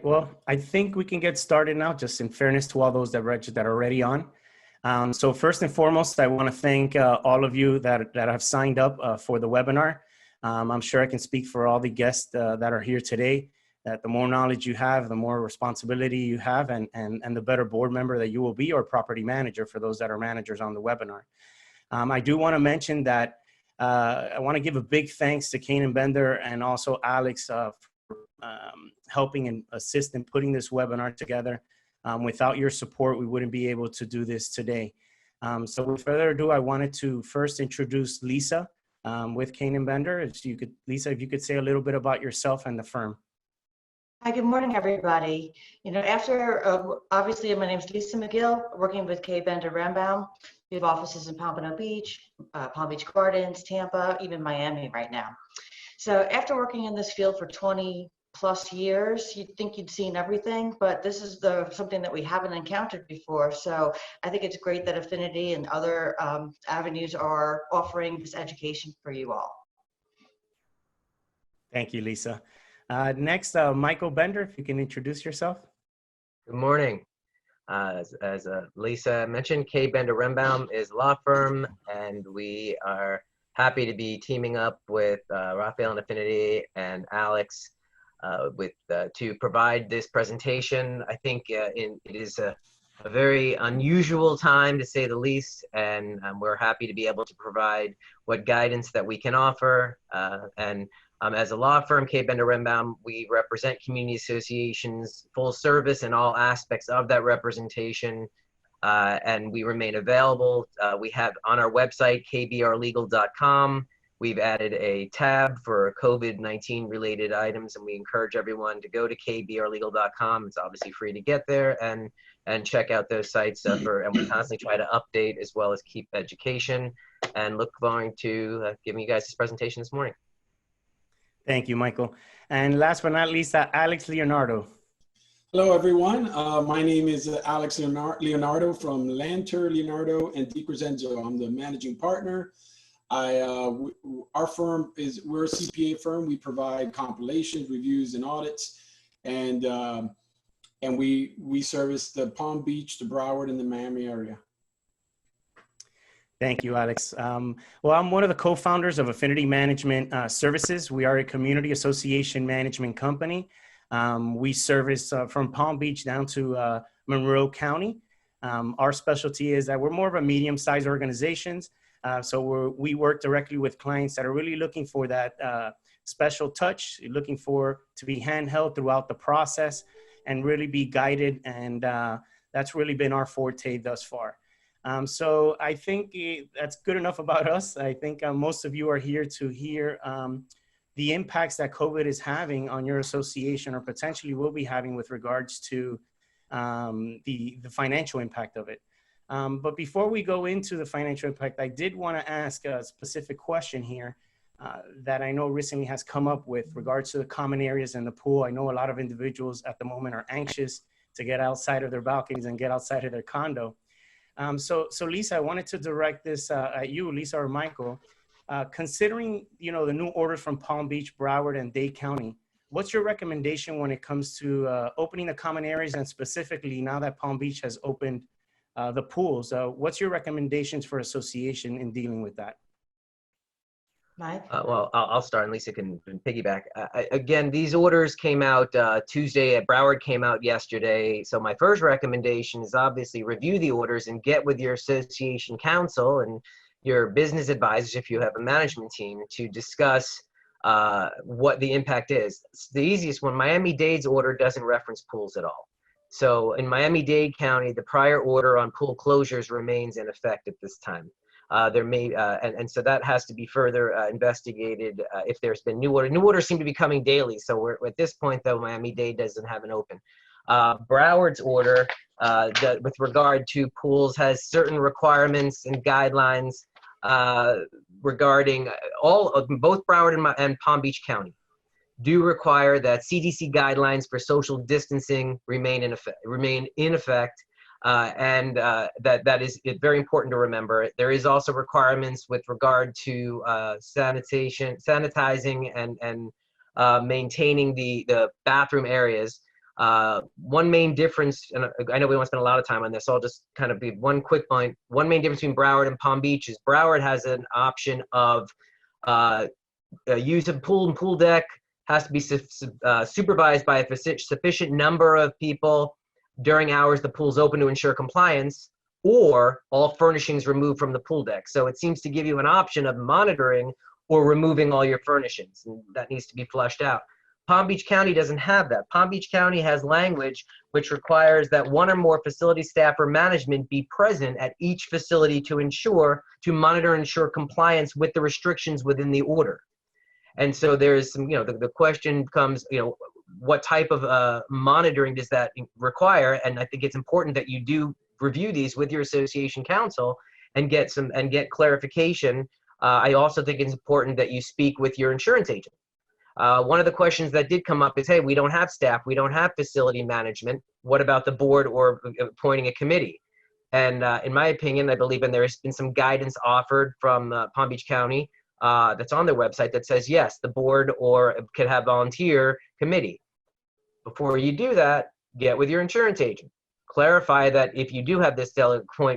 well, I think we can get started now, just in fairness to all those that are already on. So first and foremost, I want to thank all of you that have signed up for the webinar. I'm sure I can speak for all the guests that are here today, that the more knowledge you have, the more responsibility you have, and the better board member that you will be, or property manager for those that are managers on the webinar. I do want to mention that I want to give a big thanks to Kaye and Bender and also Alex for helping and assist in putting this webinar together. Without your support, we wouldn't be able to do this today. So with further ado, I wanted to first introduce Lisa with Kaye and Bender. Lisa, if you could say a little bit about yourself and the firm. Hi, good morning, everybody. Obviously, my name is Lisa Magill, working with Kaye Bender Rembaum. We have offices in Pompano Beach, Palm Beach Gardens, Tampa, even Miami right now. So after working in this field for 20 plus years, you'd think you'd seen everything, but this is something that we haven't encountered before. So I think it's great that Affinity and other avenues are offering this education for you all. Thank you, Lisa. Next, Michael Bender, if you can introduce yourself. Good morning. As Lisa mentioned, Kaye Bender Rembaum is a law firm, and we are happy to be teaming up with Rafael and Affinity and Alex to provide this presentation. I think it is a very unusual time, to say the least, and we're happy to be able to provide what guidance that we can offer. As a law firm, Kaye Bender Rembaum, we represent community associations, full service in all aspects of that representation, and we remain available. We have on our website, kbrlegal.com, we've added a tab for COVID-19 related items, and we encourage everyone to go to kbrlegal.com. It's obviously free to get there and check out those sites, and we constantly try to update as well as keep education, and look forward to giving you guys this presentation this morning. Thank you, Michael. And last but not least, Alex Leonardo. Hello, everyone. My name is Alex Leonardo from Lanter, Leonardo and DiCrescenzo. I'm the managing partner. Our firm we're a CPA firm. We provide compilations, reviews, and audits, and we service the Palm Beach, the Broward, and the Miami area. Thank you, Alex. Well, I'm one of the co-founders of Affinity Management Services. We are a community association management company. We service from Palm Beach down to Monroe County. Our specialty is that we're more of a medium-sized organizations. So we work directly with clients that are really looking for that special touch, looking for to be handheld throughout the process and really be guided. And that's really been our forte thus far. So I think that's good enough about us. I think most of you are here to hear the impacts that COVID is having on your association, or potentially will be having with regards to the financial impact of it. But before we go into the financial impact, I did want to ask a specific question here that I know recently has come up with regards to the common areas in the pool. I know a lot of individuals at the moment are anxious to get outside of their balconies and get outside of their condo. So Lisa, I wanted to direct this at you, Lisa or Michael. Considering, the new orders from Palm Beach, Broward, and Dade County, what's your recommendation when it comes to opening the common areas, and specifically now that Palm Beach has opened the pools? What's your recommendations for association in dealing with that? Mike? Well, I'll start, and Lisa can piggyback. Again, these orders came out Tuesday. Broward came out yesterday. So my first recommendation is obviously review the orders and get with your association counsel and your business advisors, if you have a management team, to discuss what the impact is. It's the easiest one. Miami-Dade's order doesn't reference pools at all. So in Miami-Dade County, the prior order on pool closures remains in effect at this time. And so that has to be further investigated if there's been new orders. New orders seem to be coming daily. So we're at this point, though, Miami-Dade doesn't have an open. Broward's order with regard to pools has certain requirements and guidelines regarding both Broward and Palm Beach County do require that CDC guidelines for social distancing remain in effect. And that is very important to remember. There is also requirements with regard to sanitizing and maintaining the bathroom areas. One main difference, and I know we won't spend a lot of time on this, so I'll just kind of be one quick point. One main difference between Broward and Palm Beach is Broward has an option of use of pool and pool deck has to be supervised by a sufficient number of people during hours the pool's open to ensure compliance, or all furnishings removed from the pool deck. So it seems to give you an option of monitoring or removing all your furnishings, and that needs to be flushed out. Palm Beach County doesn't have that. Palm Beach County has language which requires that one or more facility staff or management be present at each facility to monitor and ensure compliance with the restrictions within the order. And so there is some, the question comes, what type of monitoring does that require? And I think it's important that you do review these with your association counsel and get clarification. I also think it's important that you speak with your insurance agent. One of the questions that did come up is, hey, we don't have staff, we don't have facility management. What about the board or appointing a committee? And in my opinion, I believe, and there has been some guidance offered from Palm Beach County that's on their website that says, yes, the board or could have volunteer committee. Before you do that, get with your insurance agent. Clarify that if you do have this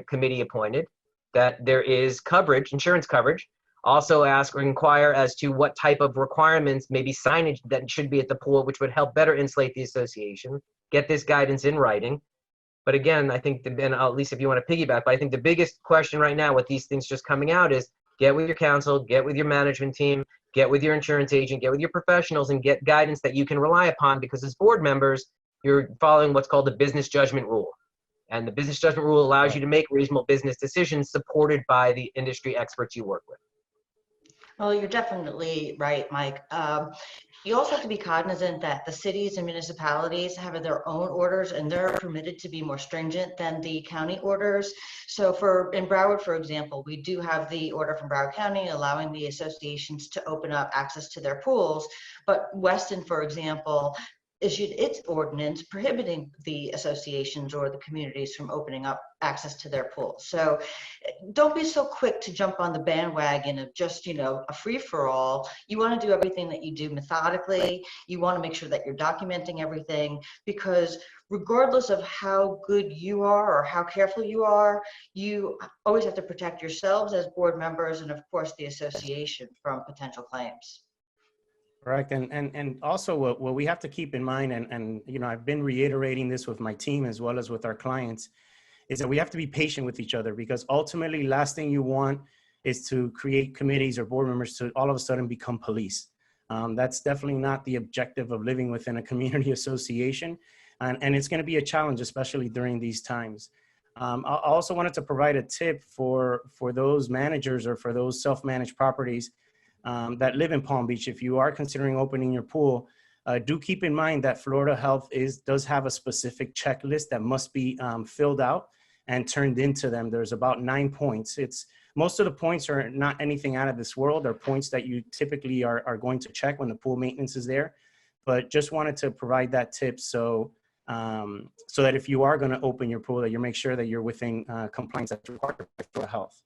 committee appointed, that there is coverage, insurance coverage. Also ask or inquire as to what type of requirements, maybe signage that should be at the pool, which would help better insulate the association. Get this guidance in writing. But again, I think, and at least if you want to piggyback, but I think the biggest question right now with these things just coming out is get with your counsel, get with your management team, get with your insurance agent, get with your professionals, and get guidance that you can rely upon, because as board members, you're following what's called the business judgment rule. And the business judgment rule allows you to make reasonable business decisions supported by the industry experts you work with. Well, you're definitely right, Mike. You also have to be cognizant that the cities and municipalities have their own orders, and they're permitted to be more stringent than the county orders. So in Broward, for example, we do have the order from Broward County allowing the associations to open up access to their pools. But Weston, for example, issued its ordinance prohibiting the associations or the communities from opening up access to their pools. So don't be so quick to jump on the bandwagon of just, a free-for-all. You want to do everything that you do methodically. You want to make sure that you're documenting everything, because regardless of how good you are or how careful you are, you always have to protect yourselves as board members and, of course, the association from potential claims. Correct. And also what we have to keep in mind, and I've been reiterating this with my team as well as with our clients, is that we have to be patient with each other, because ultimately last thing you want is to create committees or board members to all of a sudden become police. That's definitely not the objective of living within a community association. And it's going to be a challenge, especially during these times. I also wanted to provide a tip for those managers or for those self-managed properties that live in Palm Beach. If you are considering opening your pool, do keep in mind that Florida Health does have a specific checklist that must be filled out and turned into them. There's about 9 points. Most of the points are not anything out of this world. They're points that you typically are going to check when the pool maintenance is there. But just wanted to provide that tip so that if you are going to open your pool, that you make sure that you're within compliance that's required by Florida Health.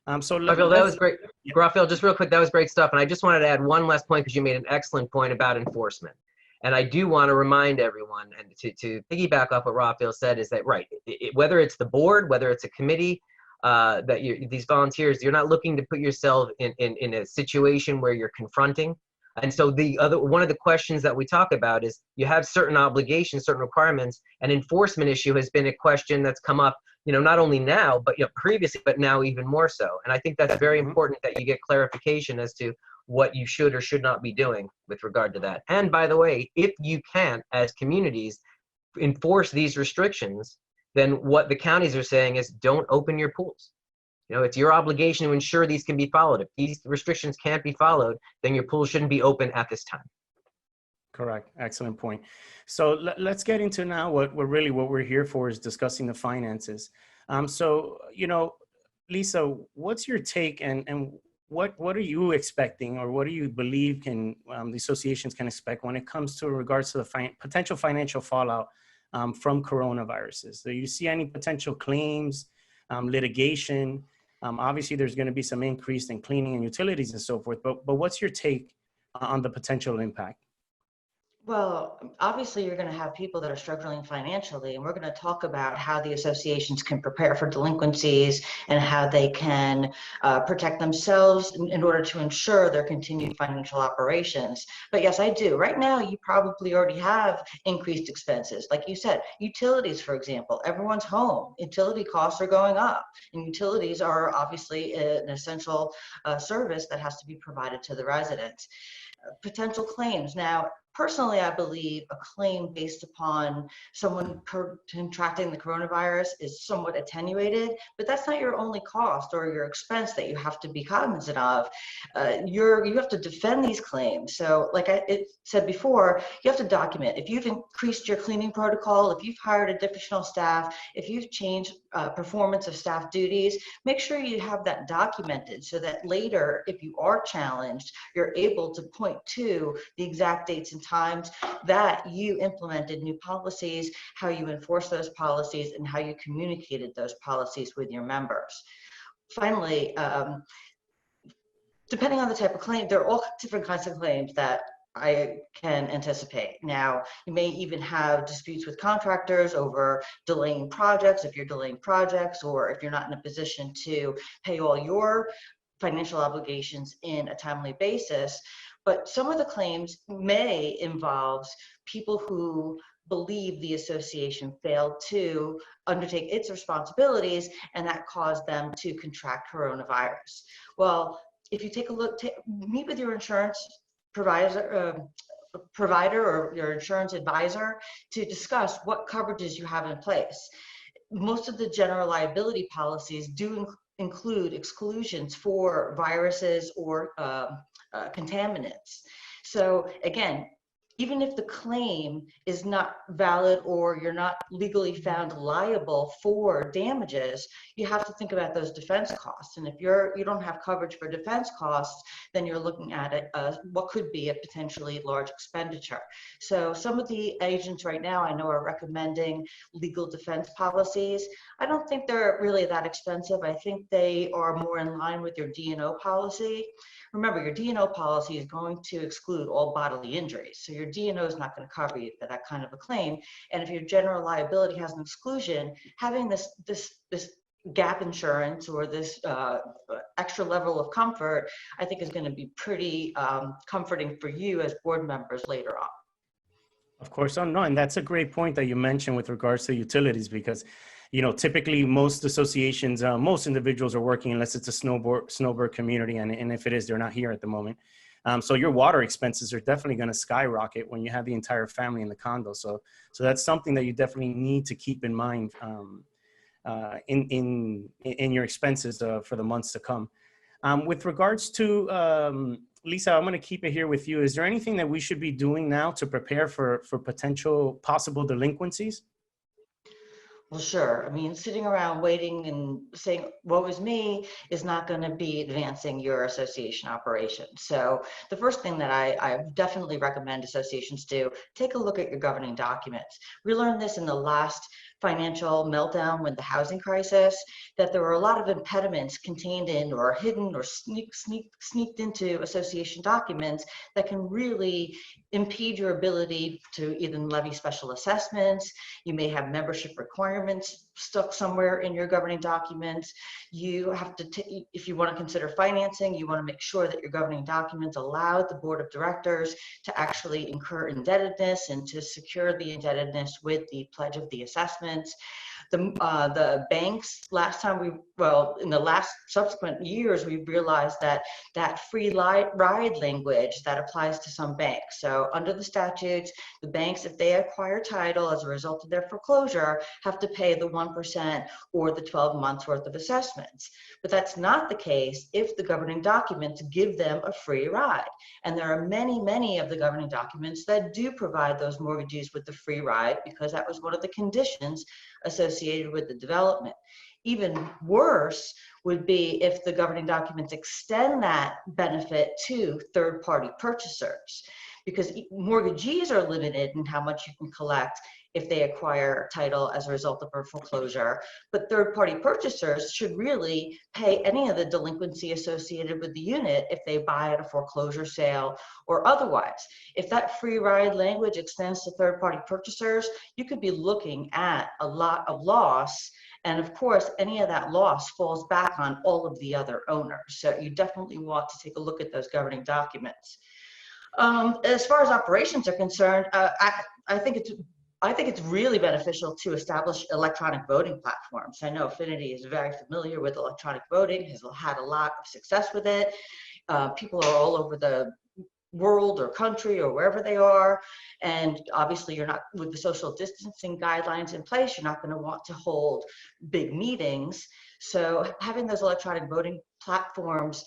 Rafael, that was great. Yeah. Rafael, just real quick, that was great stuff. And I just wanted to add one last point, because you made an excellent point about enforcement. And I do want to remind everyone, and to piggyback off what Rafael said, is that, right, whether it's the board, whether it's a committee, these volunteers, you're not looking to put yourself in a situation where you're confronting. And so one of the questions that we talk about is you have certain obligations, certain requirements, and enforcement issue has been a question that's come up, not only now, but previously, but now even more so. And I think that's very important that you get clarification as to what you should or should not be doing with regard to that. And by the way, if you can't, as communities, enforce these restrictions, then what the counties are saying is don't open your pools. It's your obligation to ensure these can be followed. If these restrictions can't be followed, then your pool shouldn't be open at this time. Correct. Excellent point. So let's get into now what we're here for is discussing the finances. Lisa, what's your take and what are you expecting, or what do you believe the associations can expect when it comes to regards to the potential financial fallout from coronaviruses? Do you see any potential claims, litigation? Obviously, there's going to be some increase in cleaning and utilities and so forth, but what's your take on the potential impact? Well, obviously, you're going to have people that are struggling financially, and we're going to talk about how the associations can prepare for delinquencies and how they can protect themselves in order to ensure their continued financial operations. But yes, I do. Right now, you probably already have increased expenses. Like you said, utilities, for example, everyone's home. Utility costs are going up, and utilities are obviously an essential service that has to be provided to the residents. Potential claims. Now, personally, I believe a claim based upon someone contracting the coronavirus is somewhat attenuated, but that's not your only cost or your expense that you have to be cognizant of. You have to defend these claims. So like I said before, you have to document. If you've increased your cleaning protocol, if you've hired additional staff, if you've changed performance of staff duties, make sure you have that documented so that later, if you are challenged, you're able to point to the exact dates and times that you implemented new policies, how you enforce those policies, and how you communicated those policies with your members. Finally, depending on the type of claim, there are all different kinds of claims that I can anticipate. Now, you may even have disputes with contractors over delaying projects, if you're delaying projects, or if you're not in a position to pay all your financial obligations in a timely basis. But some of the claims may involve people who believe the association failed to undertake its responsibilities, and that caused them to contract coronavirus. Well, if you take a look, meet with your insurance provider or your insurance advisor to discuss what coverages you have in place. Most of the general liability policies do include exclusions for viruses or contaminants. So again, even if the claim is not valid or you're not legally found liable for damages, you have to think about those defense costs. And if you don't have coverage for defense costs, then you're looking at it what could be a potentially large expenditure. So some of the agents right now I know are recommending legal defense policies. I don't think they're really that expensive. I think they are more in line with your D&O policy. Remember, your D&O policy is going to exclude all bodily injuries. So your D&O is not going to cover you for that kind of a claim. And if your general liability has an exclusion, having this gap insurance or this extra level of comfort, I think is going to be pretty comforting for you as board members later on. Of course, oh, no, and that's a great point that you mentioned with regards to utilities, because typically most associations, most individuals are working unless it's a snowbird community, and if it is, they're not here at the moment. So your water expenses are definitely going to skyrocket when you have the entire family in the condo. So that's something that you definitely need to keep in mind in your expenses for the months to come. With regards to Lisa, I'm going to keep it here with you. Is there anything that we should be doing now to prepare for possible delinquencies? Well, sure. I mean, sitting around waiting and saying, woe is me, is not going to be advancing your association operation. So the first thing that I definitely recommend associations do, take a look at your governing documents. We learned this in the last financial meltdown with the housing crisis, that there were a lot of impediments contained in or hidden or sneaked into association documents that can really impede your ability to even levy special assessments. You may have membership requirements stuck somewhere in your governing documents. You have to, if you want to consider financing, you want to make sure that your governing documents allow the board of directors to actually incur indebtedness and to secure the indebtedness with the pledge of the assessments. The banks, in the last subsequent years, we've realized that free ride language that applies to some banks. So under the statutes, the banks, if they acquire title as a result of their foreclosure, have to pay the 1% or the 12 months worth of assessments. But that's not the case if the governing documents give them a free ride. And there are many, many of the governing documents that do provide those mortgagees with the free ride, because that was one of the conditions associated with the development. Even worse would be if the governing documents extend that benefit to third-party purchasers, because mortgagees are limited in how much you can collect. if they acquire title as a result of a foreclosure. But third-party purchasers should really pay any of the delinquency associated with the unit if they buy at a foreclosure sale or otherwise. If that free ride language extends to third-party purchasers, you could be looking at a lot of loss. And of course, any of that loss falls back on all of the other owners. So you definitely want to take a look at those governing documents. As far as operations are concerned, I think it's really beneficial to establish electronic voting platforms. I know Affinity is very familiar with electronic voting, has had a lot of success with it. People are all over the world or country or wherever they are. And obviously you're not, with the social distancing guidelines in place, you're not going to want to hold big meetings. So having those electronic voting platforms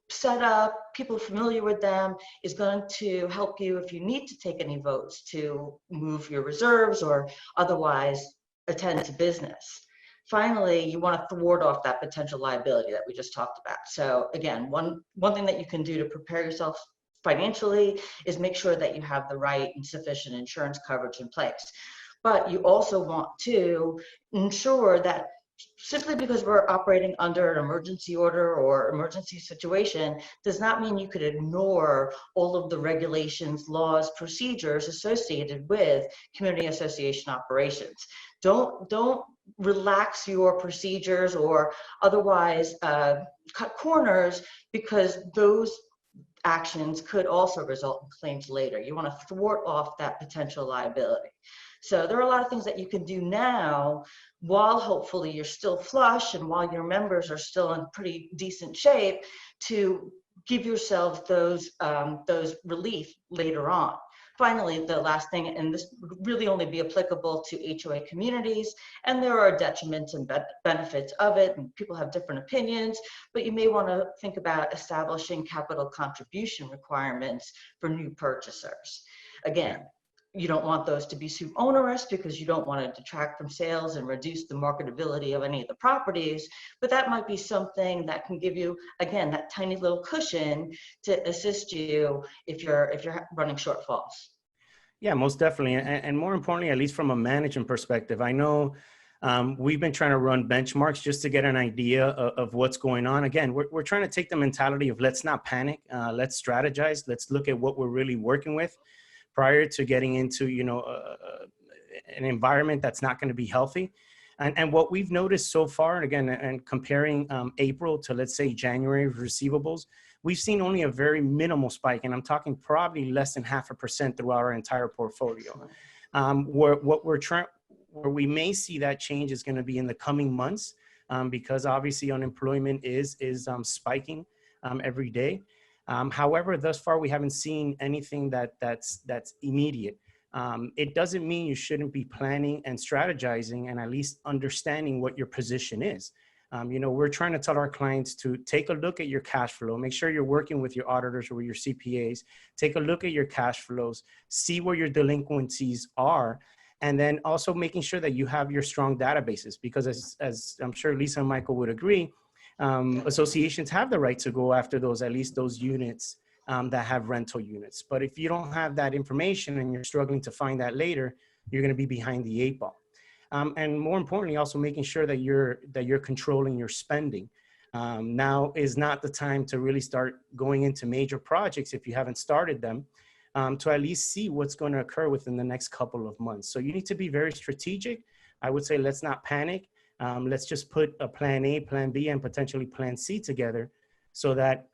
set up, people familiar with them, is going to help you if you need to take any votes to move your reserves or otherwise attend to business. Finally, you want to thwart off that potential liability that we just talked about. So again, one thing that you can do to prepare yourself financially is make sure that you have the right and sufficient insurance coverage in place. But you also want to ensure that simply because we're operating under an emergency order or emergency situation does not mean you could ignore all of the regulations, laws, procedures associated with community association operations. Don't relax your procedures or otherwise cut corners, because those actions could also result in claims later. You want to thwart off that potential liability. So there are a lot of things that you can do now while hopefully you're still flush and while your members are still in pretty decent shape to give yourself those relief later on. Finally, the last thing, and this would really only be applicable to HOA communities, and there are detriments and benefits of it, and people have different opinions, but you may want to think about establishing capital contribution requirements for new purchasers. Again, you don't want those to be too onerous because you don't want to detract from sales and reduce the marketability of any of the properties, but that might be something that can give you, again, that tiny little cushion to assist you if you're running shortfalls. Yeah, most definitely. And more importantly, at least from a management perspective, I know we've been trying to run benchmarks just to get an idea of what's going on. Again, we're trying to take the mentality of let's not panic, let's strategize, let's look at what we're really working with prior to getting into, an environment that's not going to be healthy. And what we've noticed so far, and again, and comparing April to, let's say, January receivables, we've seen only a very minimal spike, and I'm talking probably less than 0.5% throughout our entire portfolio. Where we may see that change is going to be in the coming months, because obviously unemployment is spiking every day. However, thus far, we haven't seen anything that's immediate. It doesn't mean you shouldn't be planning and strategizing and at least understanding what your position is. We're trying to tell our clients to take a look at your cash flow, make sure you're working with your auditors or your CPAs, take a look at your cash flows, see where your delinquencies are, and then also making sure that you have your strong databases, because as I'm sure Lisa and Michael would agree, associations have the right to go after at least those units that have rental units. But if you don't have that information and you're struggling to find that later, you're going to be behind the 8 ball. And more importantly, also making sure that you're controlling your spending. Now is not the time to really start going into major projects if you haven't started them, to at least see what's going to occur within the next couple of months. So you need to be very strategic. I would say let's not panic. Let's just put a plan A, plan B, and potentially plan C together so that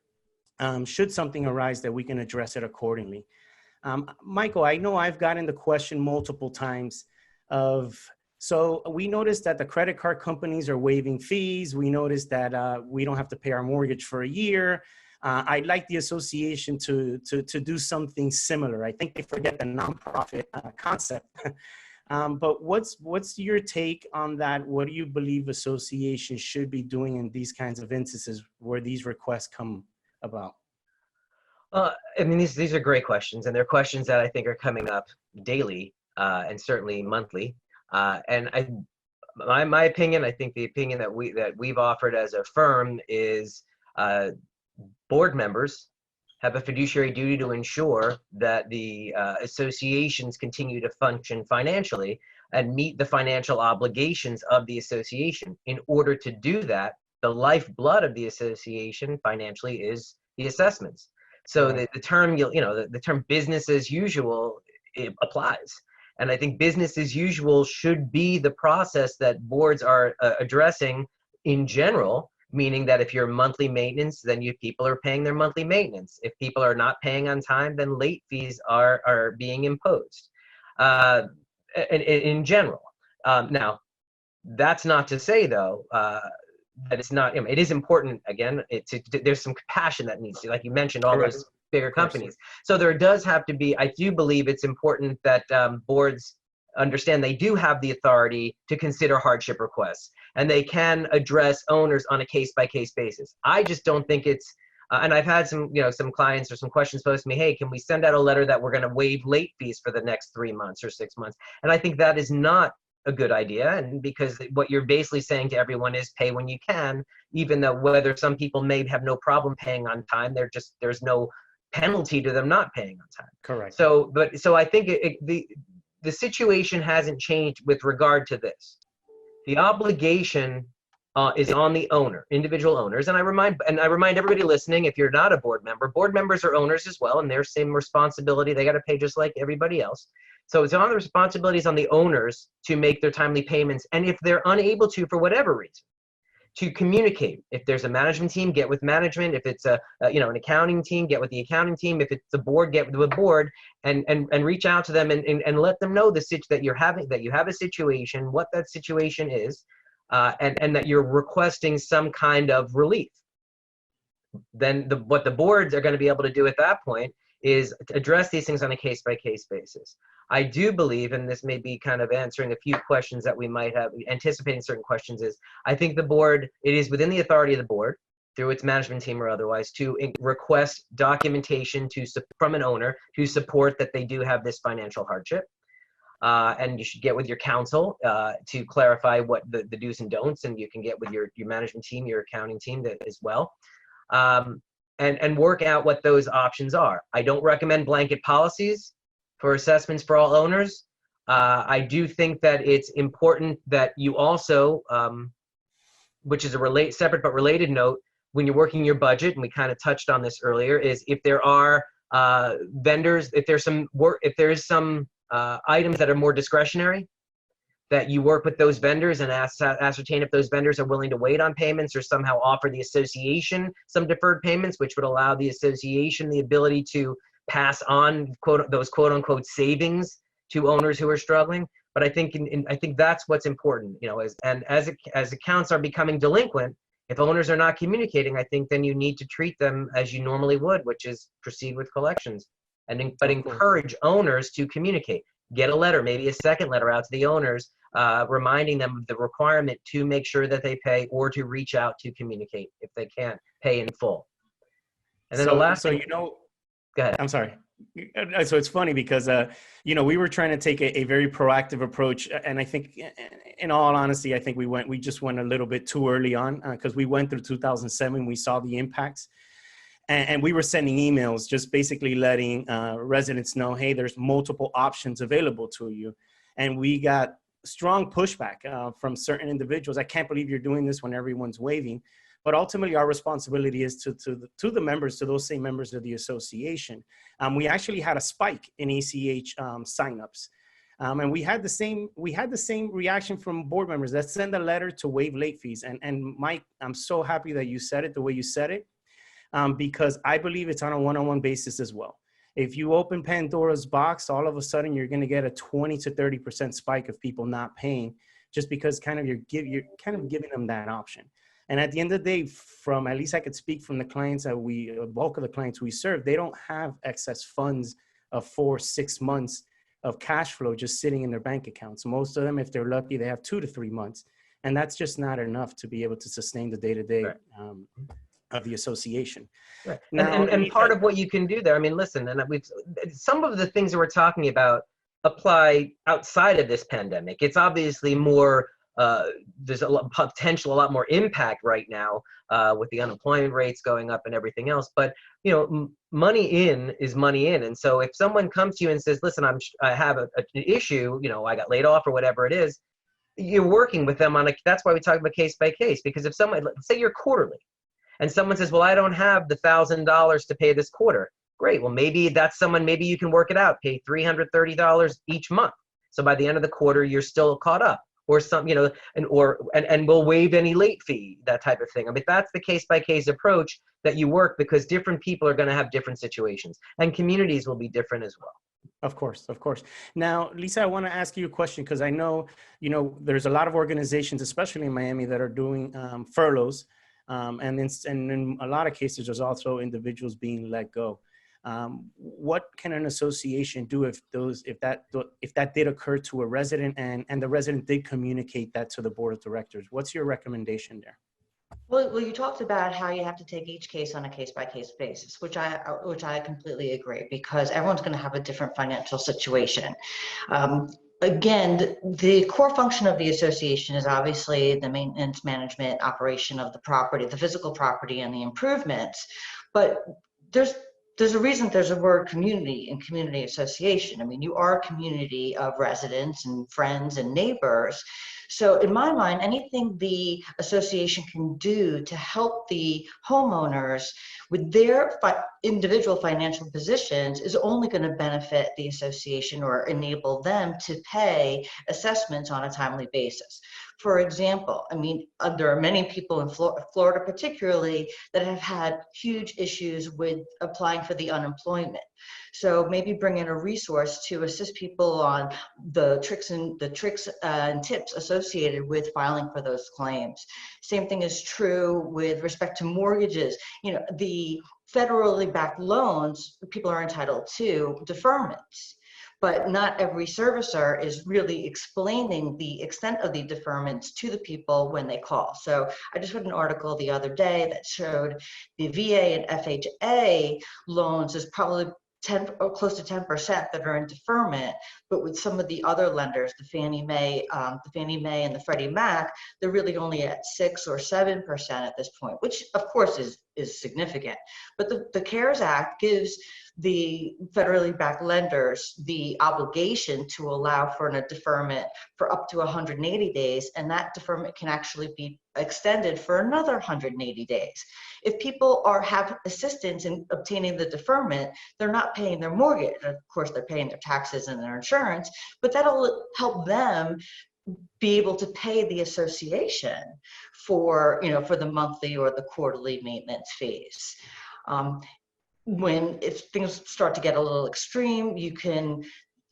should something arise that we can address it accordingly. Michael, I know I've gotten the question multiple times so we noticed that the credit card companies are waiving fees. We noticed that we don't have to pay our mortgage for a year. I'd like the association to do something similar. I think they forget the nonprofit concept. But what's your take on that? What do you believe associations should be doing in these kinds of instances where these requests come about? These are great questions, and they're questions that I think are coming up daily and certainly monthly. And my opinion, I think the opinion that we've offered as a firm is board members have a fiduciary duty to ensure that the associations continue to function financially and meet the financial obligations of the association. In order to do that, the lifeblood of the association financially is the assessments. So the term, the term business as usual, it applies. And I think business as usual should be the process that boards are addressing in general, meaning that if you're monthly maintenance, then people are paying their monthly maintenance. If people are not paying on time, then late fees are being imposed in general. Now, that's not to say, though, that it's not, it is important, again, there's some compassion that needs to, like you mentioned, all those bigger companies. So there does have to be, I do believe it's important that boards understand they do have the authority to consider hardship requests, and they can address owners on a case-by-case basis. I just don't think it's, and I've had some, some clients or some questions posed to me, hey, can we send out a letter that we're going to waive late fees for the next 3 months or 6 months? And I think that is not a good idea, and because what you're basically saying to everyone is pay when you can, even though whether some people may have no problem paying on time, there's no penalty to them not paying on time. Correct. So I think the situation hasn't changed with regard to this. The obligation is on the owner, individual owners, and I remind everybody listening, if you're not a board members are owners as well, and their same responsibility. They got to pay just like everybody else. So it's on the responsibilities on the owners to make their timely payments, and if they're unable to, for whatever reason, to communicate. If there's a management team, get with management. If it's an accounting team, get with the accounting team. If it's the board, get with the board, and reach out to them and let them know that you have a situation, what that situation is, and that you're requesting some kind of relief. Then what the boards are going to be able to do at that point is to address these things on a case-by-case basis. I do believe, and this may be kind of answering a few questions that we might have, anticipating certain questions, is I think the board, it is within the authority of the board, through its management team or otherwise, to request documentation from an owner to support that they do have this financial hardship. And you should get with your counsel to clarify what the do's and don'ts, and you can get with your management team, your accounting team as well. And work out what those options are. I don't recommend blanket policies for assessments for all owners. I do think that it's important that you also, which is a separate but related note, when you're working your budget, and we kind of touched on this earlier, is if there are vendors, if there's some items that are more discretionary, that you work with those vendors and ascertain if those vendors are willing to wait on payments or somehow offer the association some deferred payments, which would allow the association the ability to pass on those quote unquote savings to owners who are struggling. But I think I think that's what's important, as accounts are becoming delinquent, if owners are not communicating, I think then you need to treat them as you normally would, which is proceed with collections, but encourage owners to communicate. Get a letter, maybe a second letter out to the owners, reminding them of the requirement to make sure that they pay, or to reach out to communicate if they can't pay in full. And then the last thing, go ahead. I'm sorry. So it's funny because, we were trying to take a very proactive approach. And I think, in all honesty, I think we just went a little bit too early on, because we went through 2007. We saw the impacts. And we were sending emails just basically letting residents know, hey, there's multiple options available to you. And we got strong pushback from certain individuals. I can't believe you're doing this when everyone's waiving. But ultimately, our responsibility is to the members, to those same members of the association. We actually had a spike in ACH signups. And we had the same reaction from board members that send a letter to waive late fees. And Mike, I'm so happy that you said it the way you said it. Because I believe it's on a one-on-one basis as well. If you open Pandora's box, all of a sudden you're going to get a 20 to 30% spike of people not paying, just because you're kind of giving them that option. And at the end of the day, from at least I could speak from the clients that bulk of the clients we serve, they don't have excess funds of 4-6 months of cash flow just sitting in their bank accounts. Most of them, if they're lucky, they have 2 to 3 months, and that's just not enough to be able to sustain the day-to-day. Right. Of the association. Right. And part of what you can do there, I mean, listen, and some of the things that we're talking about apply outside of this pandemic. It's obviously more there's a lot, potential, a lot more impact right now with the unemployment rates going up and everything else. But you know, money in is money in, and so if someone comes to you and says, "Listen, I have an issue. You know, I got laid off or whatever it is," you're working with them on a. That's why we talk about case by case, because if someone, let's say you're quarterly, and someone says, "Well, I don't have the $1,000 to pay this quarter." Great. Well, maybe that's someone. Maybe you can work it out. Pay $330 each month. So by the end of the quarter, you're still caught up. Or some, you know, and we'll waive any late fee, that type of thing. I mean, that's the case by case approach that you work, because different people are going to have different situations, and communities will be different as well. Of course, of course. Now, Lisa, I want to ask you a question, because I know, you know, there's a lot of organizations, especially in Miami, that are doing furloughs, and in a lot of cases, there's also individuals being let go. What can an association do if that did occur to a resident and the resident did communicate that to the board of directors? What's your recommendation there? Well, you talked about how you have to take each case on a case-by-case basis, which I completely agree, because everyone's going to have a different financial situation. Again, the core function of the association is obviously the maintenance, management, operation of the property, the physical property, and the improvements. But there's a reason there's a word community and community association. I mean, you are a community of residents and friends and neighbors. So in my mind, anything the association can do to help the homeowners with their individual financial positions is only going to benefit the association or enable them to pay assessments on a timely basis. For example, I mean, there are many people in Florida particularly that have had huge issues with applying for the unemployment. So maybe bring in a resource to assist people on the tricks and tips associated with filing for those claims. Same thing is true with respect to mortgages. You know, the federally backed loans, people are entitled to deferments. But not every servicer is really explaining the extent of the deferments to the people when they call. So I just read an article the other day that showed the VA and FHA loans is probably 10 or close to 10% that are in deferment, but with some of the other lenders, the Fannie Mae and the Freddie Mac, they're really only at 6 or 7% at this point, which of course is significant. But the CARES Act gives the federally backed lenders the obligation to allow for a deferment for up to 180 days, and that deferment can actually be extended for another 180 days. If people have assistance in obtaining the deferment, they're not paying their mortgage. Of course, they're paying their taxes and their insurance, but that'll help them be able to pay the association for the monthly or the quarterly maintenance fees. If things start to get a little extreme, you can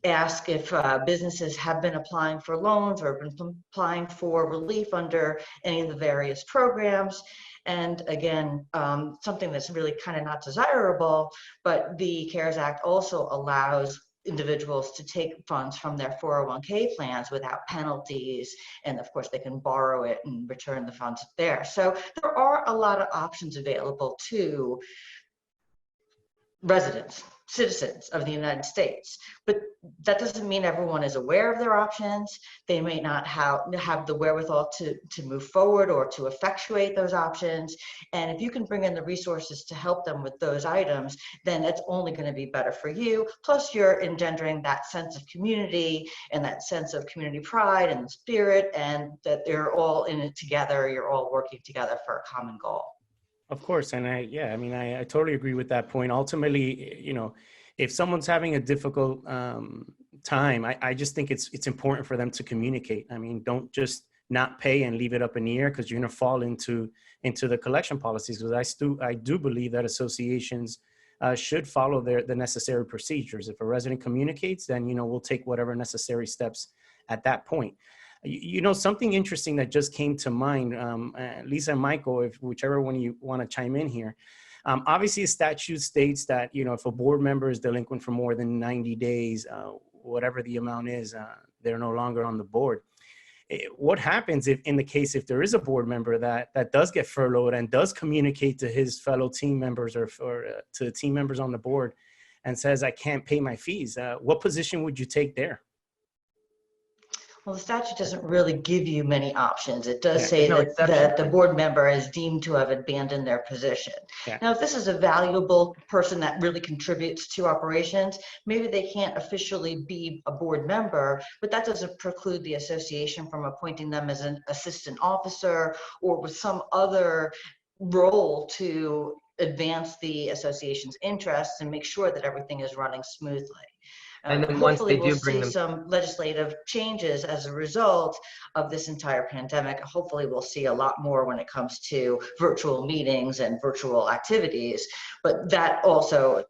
ask if businesses have been applying for loans or been applying for relief under any of the various programs. And again, something that's really kind of not desirable, but the CARES Act also allows individuals to take funds from their 401k plans without penalties. And of course, they can borrow it and return the funds there. So there are a lot of options available to residents, citizens of the United States, but that doesn't mean everyone is aware of their options. They may not have the wherewithal to move forward or to effectuate those options. And if you can bring in the resources to help them with those items, then it's only going to be better for you. Plus you're engendering that sense of community and that sense of community pride and spirit, and that they're all in it together. You're all working together for a common goal. Of course. And I totally agree with that point. Ultimately, if someone's having a difficult time, I just think it's important for them to communicate. I mean, don't just not pay and leave it up in the air, because you're going to fall into the collection policies. Because I do believe that associations should follow the necessary procedures. If a resident communicates, then, we'll take whatever necessary steps at that point. Something interesting that just came to mind, Lisa and Michael, whichever one you want to chime in here. Obviously, the statute states that, if a board member is delinquent for more than 90 days, whatever the amount is, they're no longer on the board. What happens if there is a board member that does get furloughed and does communicate to his fellow team members or to the team members on the board and says, I can't pay my fees? What position would you take there? Well, the statute doesn't really give you many options. It does Yeah, say there's no that exception. the board member is deemed to have abandoned their position. Yeah. Now, if this is a valuable person that really contributes to operations, maybe they can't officially be a board member, but that doesn't preclude the association from appointing them as an assistant officer or with some other role to advance the association's interests and make sure that everything is running smoothly. And then once Hopefully they we'll do bring see them, some legislative changes as a result of this entire pandemic. Hopefully we'll see a lot more when it comes to virtual meetings and virtual activities, but that also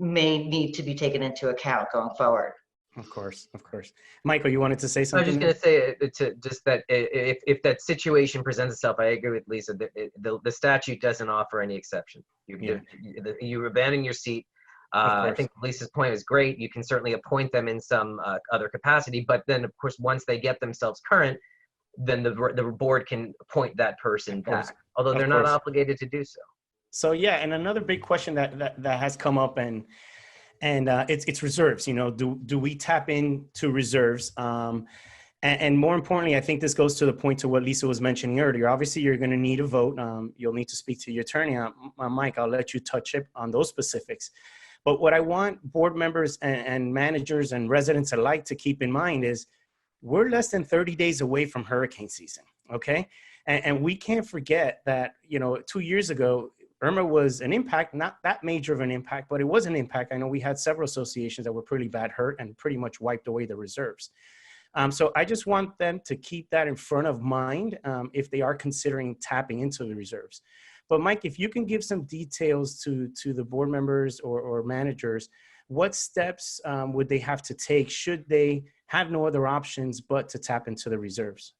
may need to be taken into account going forward. Of course, of course. Michael, you wanted to say I was something? just going to say just that if that situation presents itself, I agree with Lisa. The statute doesn't offer any exception. You abandon your seat. I think Lisa's point is great. You can certainly appoint them in some other capacity, but then of course, once they get themselves current, then the board can appoint that person back, although they're not obligated to do so. So yeah, and another big question that has come up and it's reserves. You know, do we tap into reserves? And more importantly, I think this goes to the point to what Lisa was mentioning earlier. Obviously, you're going to need a vote. You'll need to speak to your attorney. Mike, I'll let you touch it on those specifics. But what I want board members and managers and residents alike to keep in mind is we're less than 30 days away from hurricane season, okay? And we can't forget that, you know, 2 years ago, Irma was an impact, not that major of an impact, but it was an impact. I know we had several associations that were pretty bad hurt and pretty much wiped away the reserves. So I just want them to keep that in front of mind if they are considering tapping into the reserves. But Mike, if you can give some details to the board members or managers, what steps would they have to take should they have no other options but to tap into the reserves?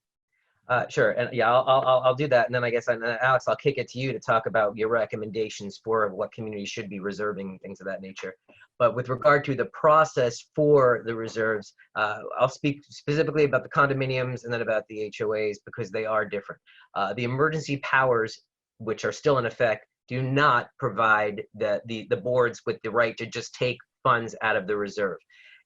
Sure, and yeah, I'll do that, and then I guess, Alex, I'll kick it to you to talk about your recommendations for what communities should be reserving, things of that nature. But with regard to the process for the reserves, I'll speak specifically about the condominiums and then about the HOAs because they are different. The emergency powers, which are still in effect, do not provide the boards with the right to just take funds out of the reserve.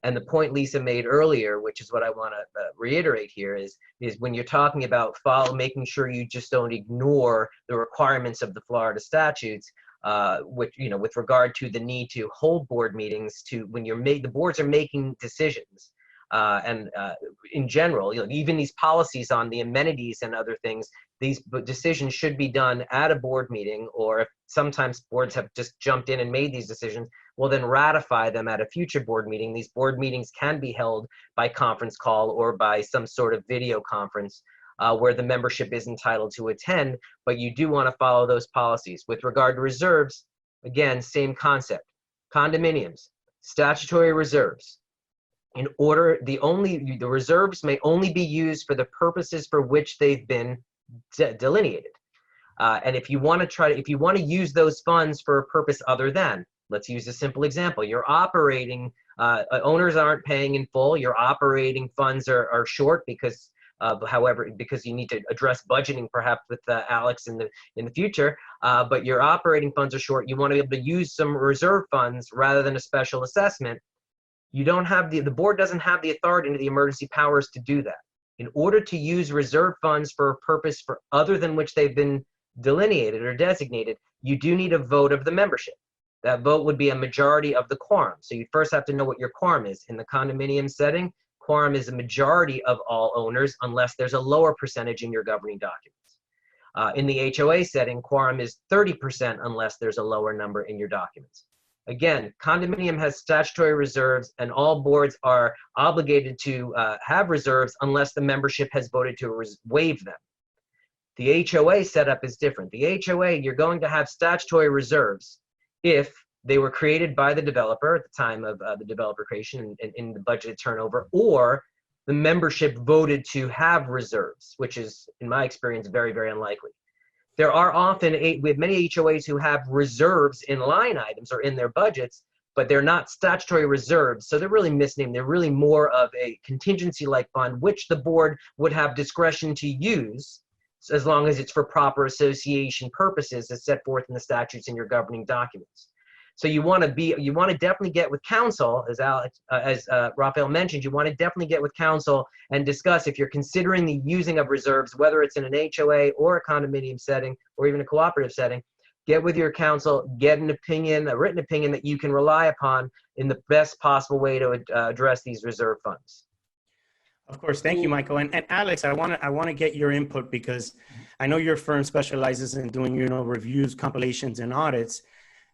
And the point Lisa made earlier, which is what I want to reiterate here, is when you're talking about making sure you just don't ignore the requirements of the Florida statutes, which, you know, with regard to the need to hold board meetings, when the boards are making decisions. In general, you know, even these policies on the amenities and other things, these decisions should be done at a board meeting, or if sometimes boards have just jumped in and made these decisions, well, then ratify them at a future board meeting. These board meetings can be held by conference call or by some sort of video conference where the membership is entitled to attend, but you do want to follow those policies. With regard to reserves, again, same concept. Condominiums, statutory reserves. In order, the reserves may only be used for the purposes for which they've been delineated. And if you want to use those funds for a purpose other than, let's use a simple example. You're operating, owners aren't paying in full. Your operating funds are short because you need to address budgeting perhaps with Alex in the future. But your operating funds are short. You want to be able to use some reserve funds rather than a special assessment. You don't have the board doesn't have the authority under the emergency powers to do that. In order to use reserve funds for a purpose for other than which they've been delineated or designated, you do need a vote of the membership. That vote would be a majority of the quorum. So you first have to know what your quorum is. In the condominium setting, quorum is a majority of all owners unless there's a lower percentage in your governing documents. In the HOA setting, quorum is 30% unless there's a lower number in your documents. Again, condominium has statutory reserves and all boards are obligated to have reserves unless the membership has voted to waive them. The HOA setup is different. The HOA, you're going to have statutory reserves if they were created by the developer at the time of the developer creation and in the budgeted turnover, or the membership voted to have reserves, which is, in my experience, very, very unlikely. There are often, we have many HOAs who have reserves in line items or in their budgets, but they're not statutory reserves, so they're really misnamed. They're really more of a contingency-like fund, which the board would have discretion to use as long as it's for proper association purposes as set forth in the statutes in your governing documents. So you want to definitely get with counsel, as Rafael mentioned. You want to definitely get with counsel and discuss if you're considering the using of reserves, whether it's in an HOA or a condominium setting or even a cooperative setting. Get with your counsel, get an opinion, a written opinion that you can rely upon in the best possible way to address these reserve funds. Of course, thank you, Michael. And Alex, I want to get your input because I know your firm specializes in doing reviews, compilations, and audits,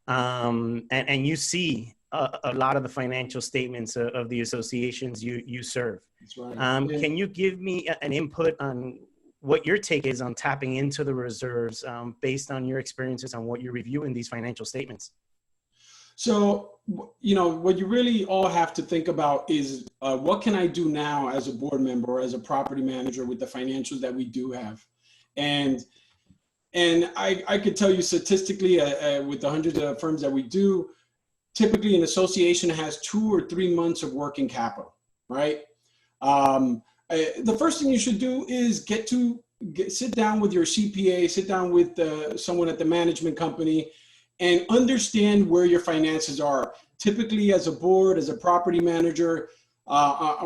and you see a lot of the financial statements of the associations you serve. That's right. Can you give me an input on what your take is on tapping into the reserves based on your experiences on what you review in these financial statements? So, what you really all have to think about is what can I do now as a board member or as a property manager with the financials that we do have? And I could tell you statistically with the hundreds of firms that we do, typically an association has 2 or 3 months of working capital, right? The first thing you should do is sit down with your CPA, sit down with someone at the management company, and understand where your finances are. Typically, as a board, as a property manager,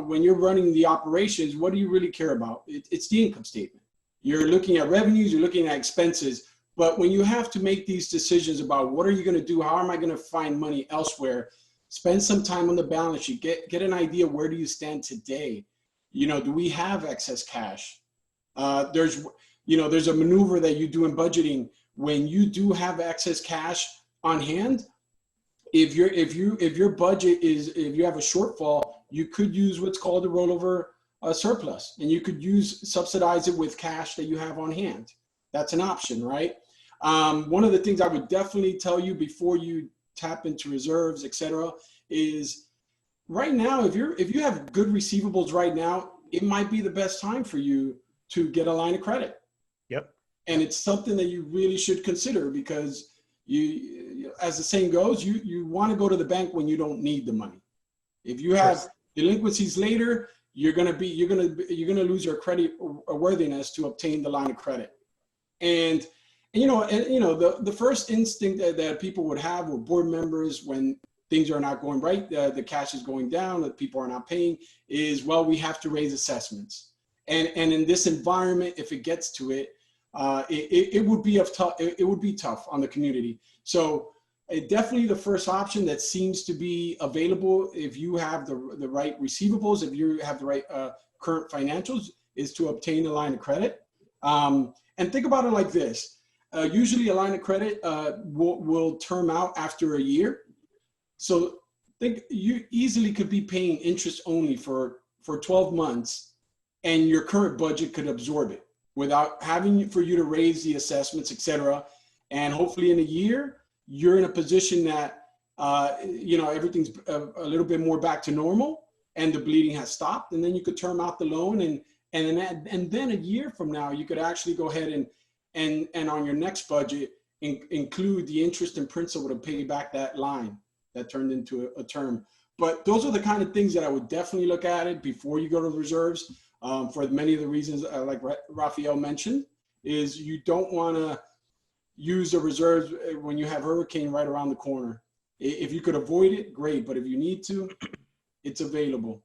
when you're running the operations, what do you really care about? It's the income statement. You're looking at revenues, you're looking at expenses. But when you have to make these decisions about what are you going to do, how am I going to find money elsewhere, spend some time on the balance sheet, get an idea, where do you stand today? Do we have excess cash? There's a maneuver that you do in budgeting. When you do have excess cash on hand, if your budget if you have a shortfall, you could use what's called a rollover surplus, and you could subsidize it with cash that you have on hand. That's an option, right? One of the things I would definitely tell you before you tap into reserves, etc., is right now, if you have good receivables right now, it might be the best time for you to get a line of credit. Yep. And it's something that you really should consider because you, as the saying goes, you want to go to the bank when you don't need the money. If you have delinquencies later, you're gonna lose your credit worthiness to obtain the line of credit. And the first instinct that people would have with board members when things are not going right, the cash is going down, the people are not paying, is, well, we have to raise assessments. And in this environment, if it gets to it, it would be tough on the community. So definitely the first option that seems to be available if you have the right receivables, if you have the right current financials, is to obtain a line of credit. And think about it like this. Usually a line of credit will term out after a year. So think you easily could be paying interest only for 12 months and your current budget could absorb it without having for you to raise the assessments, et cetera. And hopefully in a year, you're in a position that, everything's a little bit more back to normal and the bleeding has stopped. And then you could term out the loan and then a year from now, you could actually go ahead and on your next budget, include the interest and principal to pay back that line that turned into a term. But those are the kind of things that I would definitely look at it before you go to the reserves. For many of the reasons, like Rafael mentioned, is you don't want to use the reserves when you have hurricane right around the corner. If you could avoid it, great. But if you need to, it's available.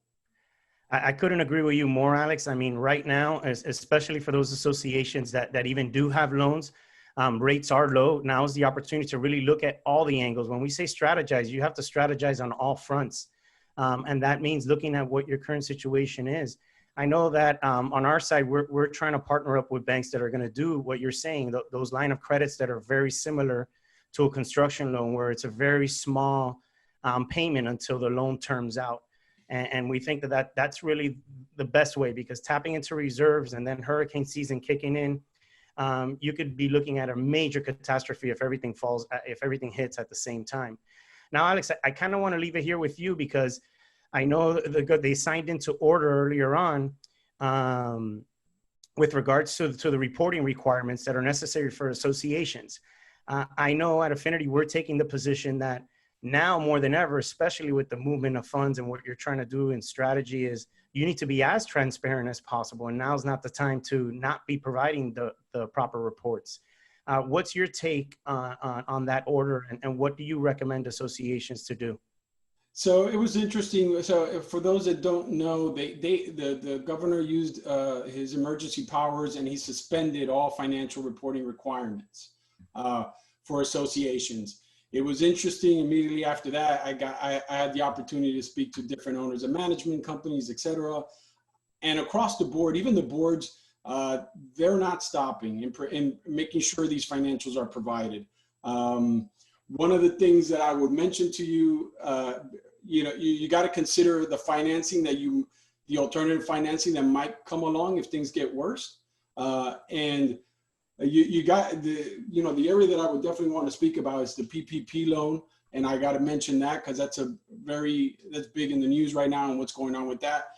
I couldn't agree with you more, Alex. I mean, right now, especially for those associations that even do have loans, rates are low. Now is the opportunity to really look at all the angles. When we say strategize, you have to strategize on all fronts. And that means looking at what your current situation is. I know that on our side, we're trying to partner up with banks that are going to do what you're saying, those line of credits that are very similar to a construction loan, where it's a very small payment until the loan terms out. And we think that's really the best way, because tapping into reserves and then hurricane season kicking in, you could be looking at a major catastrophe if everything hits at the same time. Now, Alex, I kind of want to leave it here with you because I know they signed into order earlier on with regards to the reporting requirements that are necessary for associations. I know at Affinity, we're taking the position that now more than ever, especially with the movement of funds and what you're trying to do in strategy, is you need to be as transparent as possible. And now's not the time to not be providing the proper reports. What's your take on that order, and what do you recommend associations to do? So it was interesting. So for those that don't know, the governor used his emergency powers, and he suspended all financial reporting requirements for associations. It was interesting. Immediately after that, I had the opportunity to speak to different owners of management companies, et cetera. And across the board, even the boards, they're not stopping in making sure these financials are provided. One of the things that I would mention to you, you got to consider the financing the alternative financing that might come along if things get worse. And you got the area that I would definitely want to speak about is the PPP loan. And I got to mention that because that's big in the news right now and what's going on with that.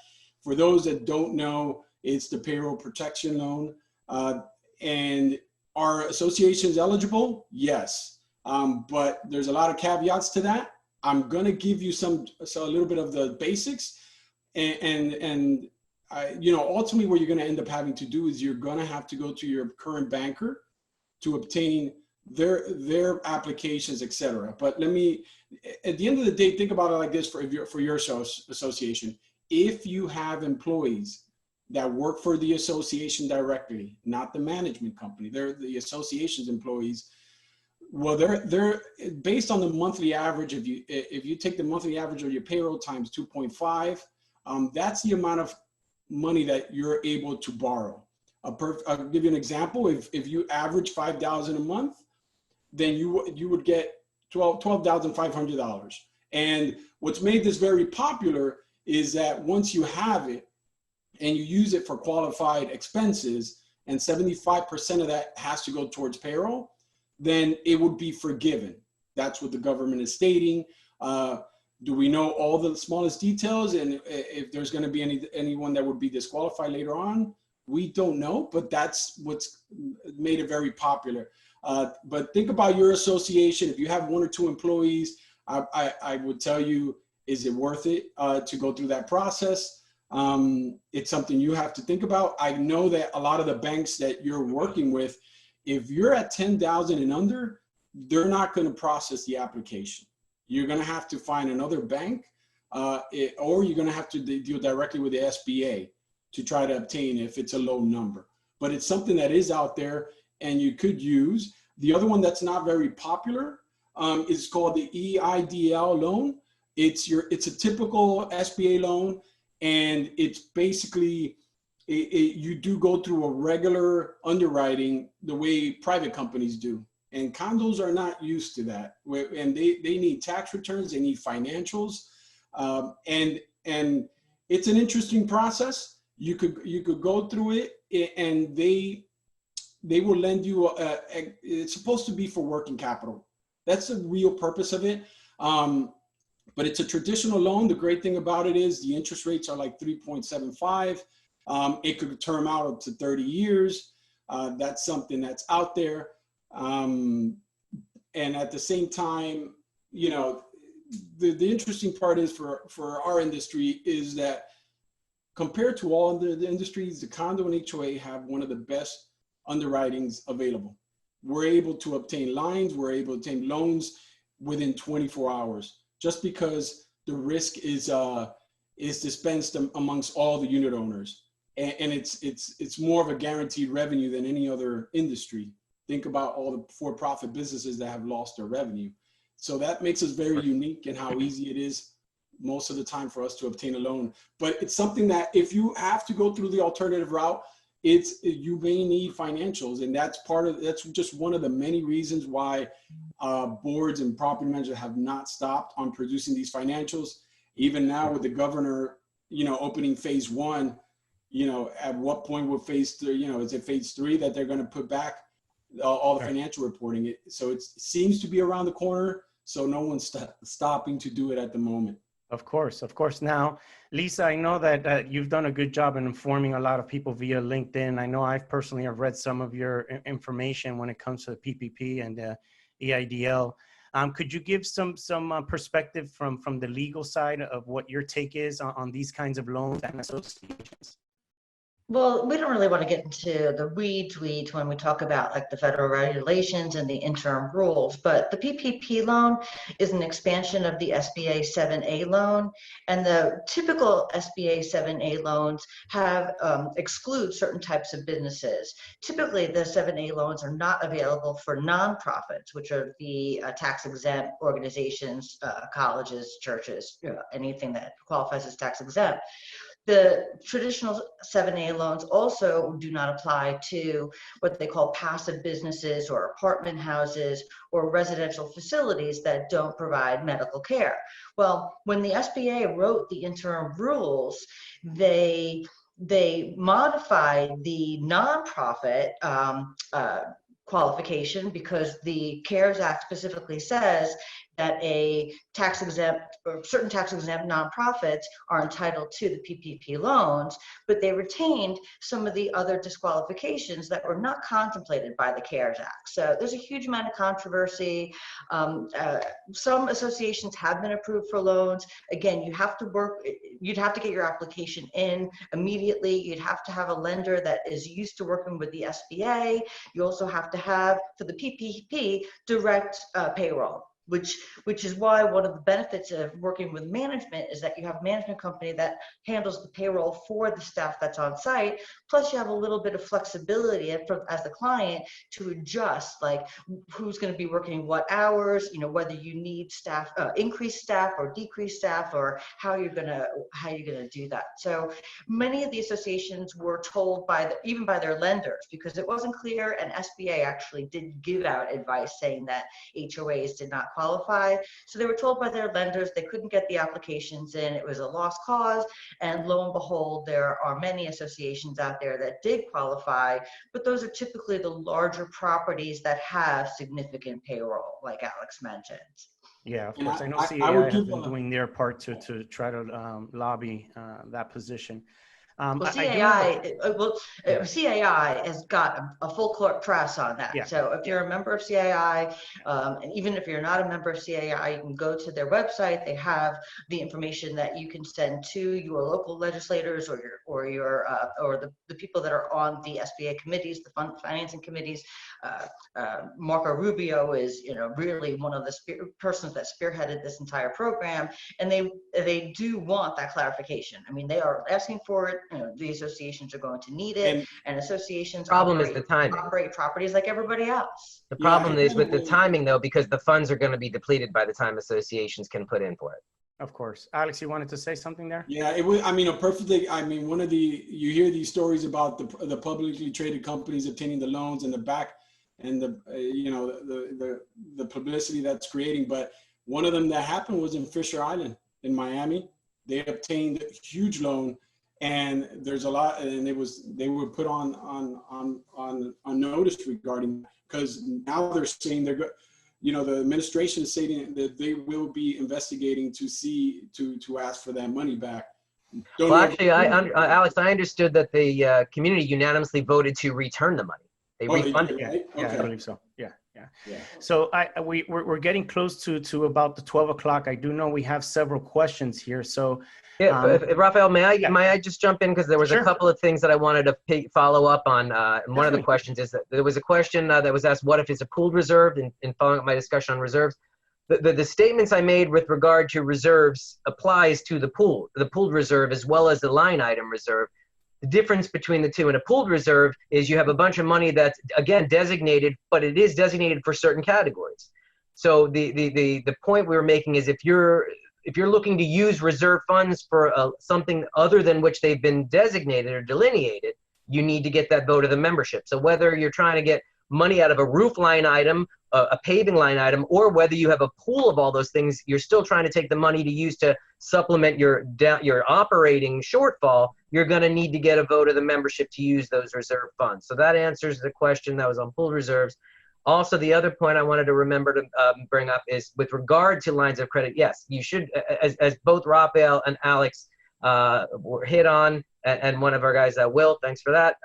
For those that don't know, it's the payroll protection loan. And are associations eligible? Yes. But there's a lot of caveats to that. I'm going to give you a little bit of the basics, and ultimately what you're going to end up having to do is you're going to have to go to your current banker to obtain their applications, etc. But at the end of the day, think about it like this for your association. If you have employees that work for the association directly, not the management company, they're the association's employees. Well, they're based on the monthly average. If you take the monthly average of your payroll times 2.5, that's the amount of money that you're able to borrow. I'll give you an example. If you average $5,000 a month, then you would get $12,500. And what's made this very popular is that once you have it and you use it for qualified expenses, and 75% of that has to go towards payroll, then it would be forgiven. That's what the government is stating. Do we know all the smallest details? And if there's going to be anyone that would be disqualified later on? We don't know, but that's what's made it very popular. But think about your association. If you have 1 or 2 employees, I would tell you, is it worth it to go through that process? It's something you have to think about. I know that a lot of the banks that you're working with, if you're at 10,000 and under, they're not going to process the application. You're going to have to find another bank, or you're going to have to deal directly with the SBA to try to obtain if it's a low number. But it's something that is out there and you could use. The other one that's not very popular is called the EIDL loan. It's a typical SBA loan, and it's basically you do go through a regular underwriting the way private companies do. And condos are not used to that. And they need tax returns, they need financials. And it's an interesting process. You could go through it, and they will lend you, it's supposed to be for working capital. That's the real purpose of it. But it's a traditional loan. The great thing about it is the interest rates are like 3.75. It could term out up to 30 years. That's something that's out there. And at the same time, the interesting part is for our industry is that compared to all the industries, the condo and HOA have one of the best underwritings available. We're able to obtain lines, we're able to obtain loans within 24 hours, just because the risk is dispensed amongst all the unit owners. And it's more of a guaranteed revenue than any other industry. Think about all the for-profit businesses that have lost their revenue. So that makes us very unique in how easy it is most of the time for us to obtain a loan. But it's something that if you have to go through the alternative route, you may need financials. And that's just one of the many reasons why boards and property managers have not stopped on producing these financials. Even now with the governor, opening phase 1, at what point will phase 3, is it phase 3 that they're going to put back all the financial reporting? So it seems to be around the corner. So no one's stopping to do it at the moment. Of course. Now, Lisa, I know that you've done a good job in informing a lot of people via LinkedIn. I know I've personally have read some of your information when it comes to the PPP and EIDL. Could you give some perspective from the legal side of what your take is on these kinds of loans and associations? Well, we don't really want to get into the weeds when we talk about like the federal regulations and the interim rules, but the PPP loan is an expansion of the SBA 7A loan, and the typical SBA 7A loans have exclude certain types of businesses. Typically, the 7A loans are not available for nonprofits, which are the tax exempt organizations, colleges, churches, anything that qualifies as tax exempt. The traditional 7A loans also do not apply to what they call passive businesses or apartment houses or residential facilities that don't provide medical care. Well, when the SBA wrote the interim rules, they modified the nonprofit qualification, because the CARES Act specifically says that a tax exempt or certain tax exempt nonprofits are entitled to the PPP loans, but they retained some of the other disqualifications that were not contemplated by the CARES Act. So there's a huge amount of controversy. Some associations have been approved for loans. Again, you'd have to get your application in immediately. You'd have to have a lender that is used to working with the SBA. You also have to have, for the PPP, direct payroll, which is why one of the benefits of working with management is that you have a management company that handles the payroll for the staff that's on site. Plus you have a little bit of flexibility as the client to adjust, like who's going to be working what hours, whether you need staff, increase staff or decrease staff, or how you're going to do that. So many of the associations were told even by their lenders, because it wasn't clear, and SBA actually did give out advice saying that HOAs did not qualify. So they were told by their lenders they couldn't get the applications in. It was a lost cause. And lo and behold, there are many associations out there that did qualify, but those are typically the larger properties that have significant payroll, like Alex mentioned. Yeah, of course. I know CAI has been doing their part to try to lobby that position. CAI has got a full court press on that. Yeah. So if you're a member of CAI, and even if you're not a member of CAI, you can go to their website. They have the information that you can send to your local legislators or the people that are on the SBA committees, the financing committees. Marco Rubio is really one of the persons that spearheaded this entire program, and they do want that clarification. I mean, they are asking for it. The associations are going to need it, and associations operate properties like everybody else. The problem is with the timing, though, because the funds are going to be depleted by the time associations can put in for it. Of course. Alex, you wanted to say something there? Yeah, it was, you hear these stories about the publicly traded companies obtaining the loans and the publicity that's creating. But one of them that happened was in Fisher Island in Miami. They obtained a huge loan, and there's a lot, and they were put on notice regarding, because now they're saying the administration is saying that they will be investigating to ask for that money back. Well, actually, Alex, I understood that the community unanimously voted to return the money. They refunded it. Right? Yeah, I believe so. Yeah. So we're getting close to about the 12 o'clock. I do know we have several questions here. So Rafael, may I just jump in, because there was a couple of things that I wanted to follow up on. And one of the questions is that there was a question that was asked: what if it's a pooled reserve? In following up my discussion on reserves, the statements I made with regard to reserves applies to the pooled reserve as well as the line item reserve. The difference between the two in a pooled reserve is you have a bunch of money that's, again, designated, but it is designated for certain categories. So the point we were making is if you're looking to use reserve funds for something other than which they've been designated or delineated, you need to get that vote of the membership. So whether you're trying to get money out of a roof line item, a paving line item, or whether you have a pool of all those things, you're still trying to take the money to use to supplement your operating shortfall, you're going to need to get a vote of the membership to use those reserve funds. So that answers the question that was on pooled reserves. Also, the other point I wanted to remember to bring up is with regard to lines of credit. Yes, you should, as both Rafael and Alex were hit on, and one of our guys, Will, thanks for that,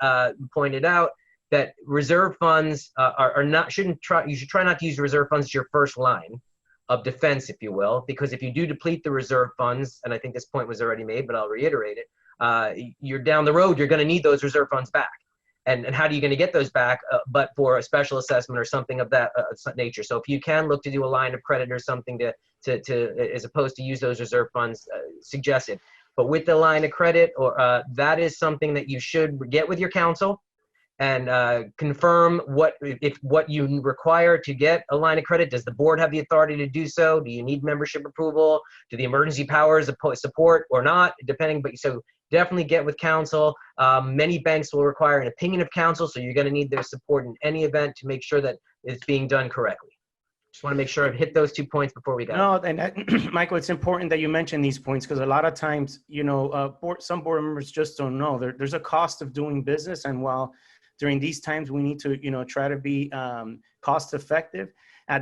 pointed out, that reserve funds you should try not to use reserve funds as your first line of defense, if you will, because if you do deplete the reserve funds, and I think this point was already made, but I'll reiterate it, you're down the road, you're going to need those reserve funds back. And how are you going to get those back but for a special assessment or something of that nature? So if you can look to do a line of credit or something to as opposed to use those reserve funds, suggest it. But with the line of credit, or that is something that you should get with your counsel and confirm what you require to get a line of credit. Does the board have the authority to do so? Do you need membership approval? Do the emergency powers support or not? Depending, but so definitely get with counsel. Many banks will require an opinion of counsel, so you're going to need their support in any event to make sure that it's being done correctly. Just want to make sure I've hit those 2 points before we go. No, and Michael, it's important that you mention these points because a lot of times, some board members just don't know. There's a cost of doing business, and while during these times we need to, try to be cost effective,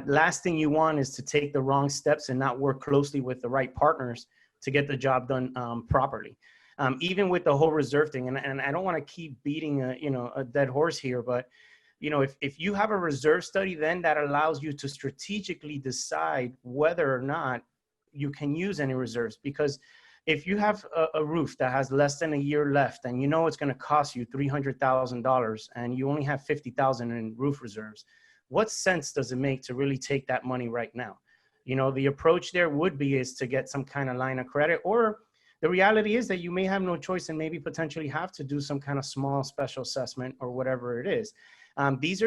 last thing you want is to take the wrong steps and not work closely with the right partners to get the job done properly. Even with the whole reserve thing, and I don't want to keep beating a dead horse here, but if you have a reserve study, then that allows you to strategically decide whether or not you can use any reserves. Because if you have a roof that has less than a year left and it's going to cost you $300,000 and you only have $50,000 in roof reserves, what sense does it make to really take that money right now? The approach there would be is to get some kind of line of credit, or the reality is that you may have no choice and maybe potentially have to do some kind of small special assessment or whatever it is. These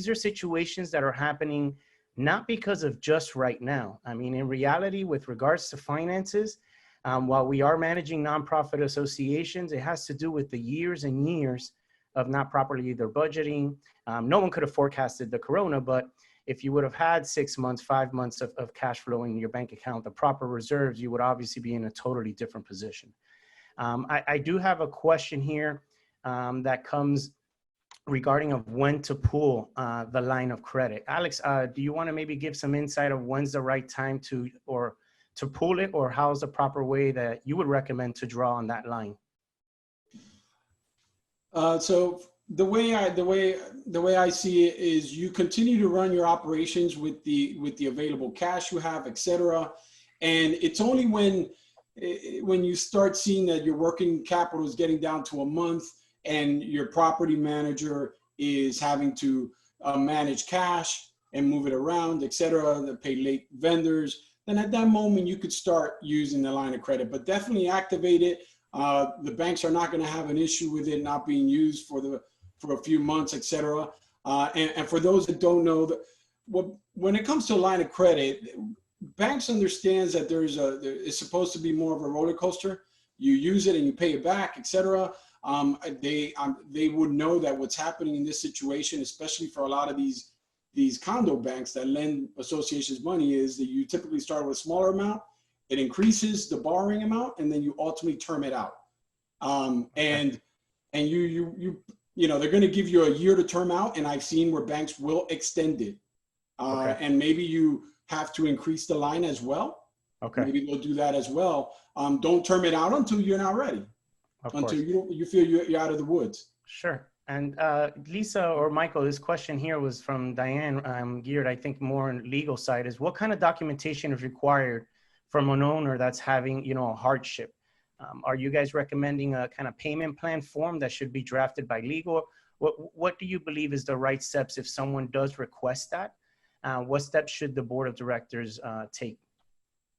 are situations that are happening not because of just right now. I mean, in reality, with regards to finances, while we are managing nonprofit associations, it has to do with the years and years of not properly either budgeting. No one could have forecasted the corona, but if you would have had 6 months, 5 months of cash flow in your bank account, the proper reserves, you would obviously be in a totally different position. I do have a question here that comes regarding of when to pull the line of credit. Alex, do you want to maybe give some insight of when's the right time to pull it, or how's the proper way that you would recommend to draw on that line? So the way I see it is you continue to run your operations with the available cash you have, etc. And it's only when you start seeing that your working capital is getting down to a month and your property manager is having to manage cash and move it around, etc., to pay late vendors, then at that moment you could start using the line of credit, but definitely activate it. The banks are not going to have an issue with it not being used for a few months, etc. And for those that don't know, when it comes to a line of credit, banks understands that it's supposed to be more of a roller coaster. You use it and you pay it back, etc. They would know that what's happening in this situation, especially for a lot of these condo banks that lend associations money, is that you typically start with a smaller amount, it increases the borrowing amount, and then you ultimately term it out. And they're going to give you a year to term out, and I've seen where banks will extend it. And maybe you have to increase the line as well. Okay. Maybe they'll do that as well. Don't term it out until you're not ready. Until you feel you're out of the woods. Sure. And Lisa or Michael, this question here was from Diane, geared, I think, more on legal side, is what kind of documentation is required from an owner that's having, a hardship? Are you guys recommending a kind of payment plan form that should be drafted by legal? What do you believe is the right steps if someone does request that? What steps should the board of directors take?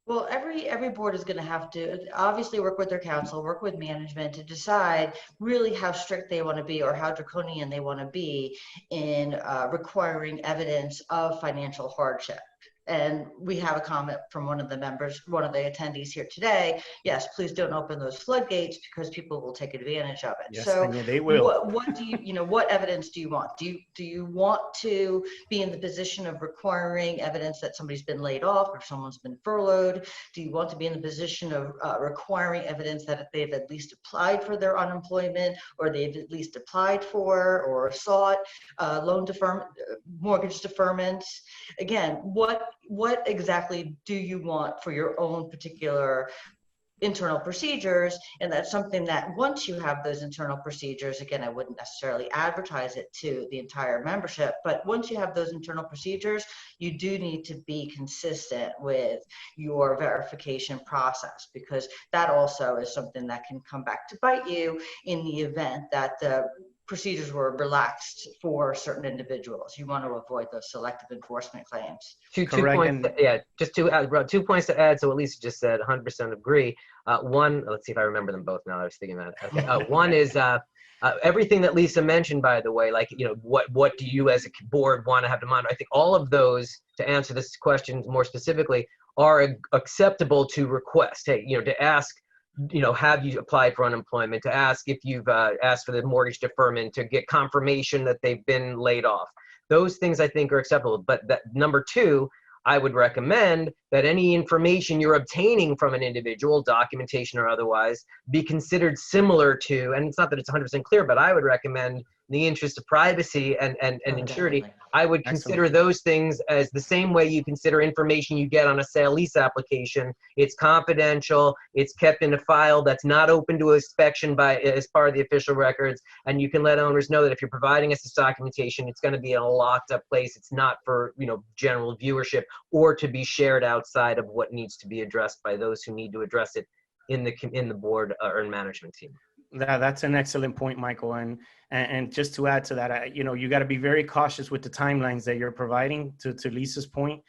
Well, every board is going to have to obviously work with their counsel, work with management to decide really how strict they want to be or how draconian they want to be in requiring evidence of financial hardship. And we have a comment from one of the members, one of the attendees here today. Yes, please don't open those floodgates because people will take advantage of it. Yes, so they will. What do you, what evidence do you want? Do you want to be in the position of requiring evidence that somebody's been laid off or someone's been furloughed? Do you want to be in the position of requiring evidence that they've at least applied for their unemployment, or they've at least applied for or sought mortgage deferments? Again, what exactly do you want for your own particular internal procedures, and that's something that once you have those internal procedures, again, I wouldn't necessarily advertise it to the entire membership, but once you have those internal procedures, you do need to be consistent with your verification process, because that also is something that can come back to bite you in the event that the procedures were relaxed for certain individuals. You want to avoid those selective enforcement claims. Two Correct. points. Yeah, just to add, 2 points to add. So at least just said 100% agree. One, let's see if I remember them both now. I was thinking about it. Okay. One is everything that Lisa mentioned, by the way, like, you know, what do you as a board want to have to monitor? I think all of those, to answer this question more specifically, are acceptable to request. Hey, you know, to ask, you know, have you applied for unemployment, to ask if you've asked for the mortgage deferment, to get confirmation that they've been laid off. Those things I think are acceptable. But that, number two, I would recommend that any information you're obtaining from an individual, documentation or otherwise, be considered similar to, and it's not that it's 100% clear, but I would recommend, in the interest of privacy and security, I would consider those things as the same way you consider information you get on a sale lease application. It's confidential, it's kept in a file that's not open to inspection by as part of the official records, and you can let owners know that if you're providing us this documentation, it's going to be in a locked up place. It's not for, you know, general viewership or to be shared outside of what needs to be addressed by those who need to address it in the board or management team. That's an excellent point, Michael. And just to add to that, you know, you got to be very cautious with the timelines that you're providing, to Lisa's point,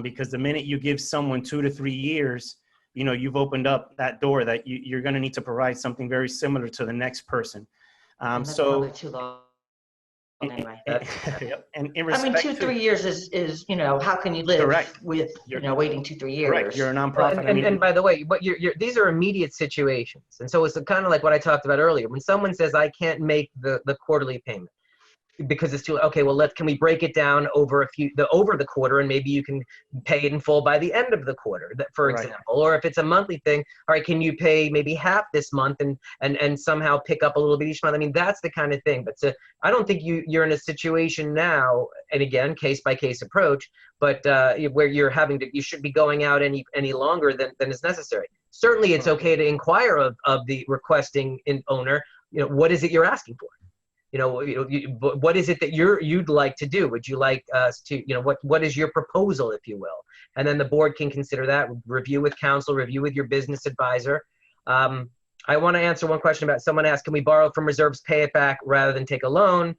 because the minute you give someone 2 to 3 years, you know, you've opened up that door that you're going to need to provide something very similar to the next person. So too long. Anyway, and in respect, I mean, 2-3 years is, you know, how can you live correct. with, you know, waiting 2-3 years? Correct. You're a nonprofit. And by the way, but these are immediate situations, and so it's kind of like what I talked about earlier. When someone says, "I can't make the quarterly payment because it's too," okay, well, can we break it down over over the quarter, and maybe you can pay it in full by the end of the quarter, for example. Or if it's a monthly thing, all right, can you pay maybe half this month and somehow pick up a little bit each month? I mean, that's the kind of thing. But I don't think you're in a situation now, and again, case by case approach, but where you should be going out any longer than is necessary. Certainly, it's okay to inquire of the requesting owner, you know, what is it you're asking for? You know, what is it that you'd like to do? Would you like us to, you know, what is your proposal, if you will? And then the board can consider that, review with counsel, review with your business advisor. I want to answer one question about, someone asked, can we borrow from reserves, pay it back rather than take a loan?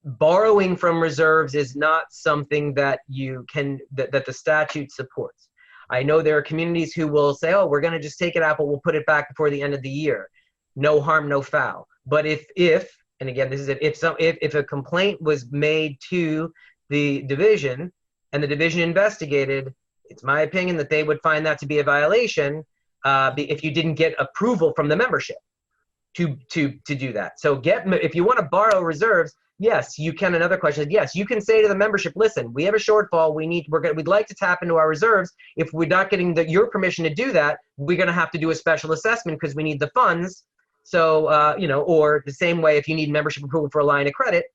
Borrowing from reserves is not something that that the statute supports. I know there are communities who will say, oh, we're going to just take it out, but we'll put it back before the end of the year. No harm, no foul. But if and again, this is if a complaint was made to the division and the division investigated, it's my opinion that they would find that to be a violation if you didn't get approval from the membership to do that. So if you want to borrow reserves, yes, you can. Another question is, yes, you can say to the membership, listen, we have a shortfall. We'd like to tap into our reserves. If we're not getting your permission to do that, we're going to have to do a special assessment because we need the funds. So, you know, or the same way, if you need membership approval for a line of credit,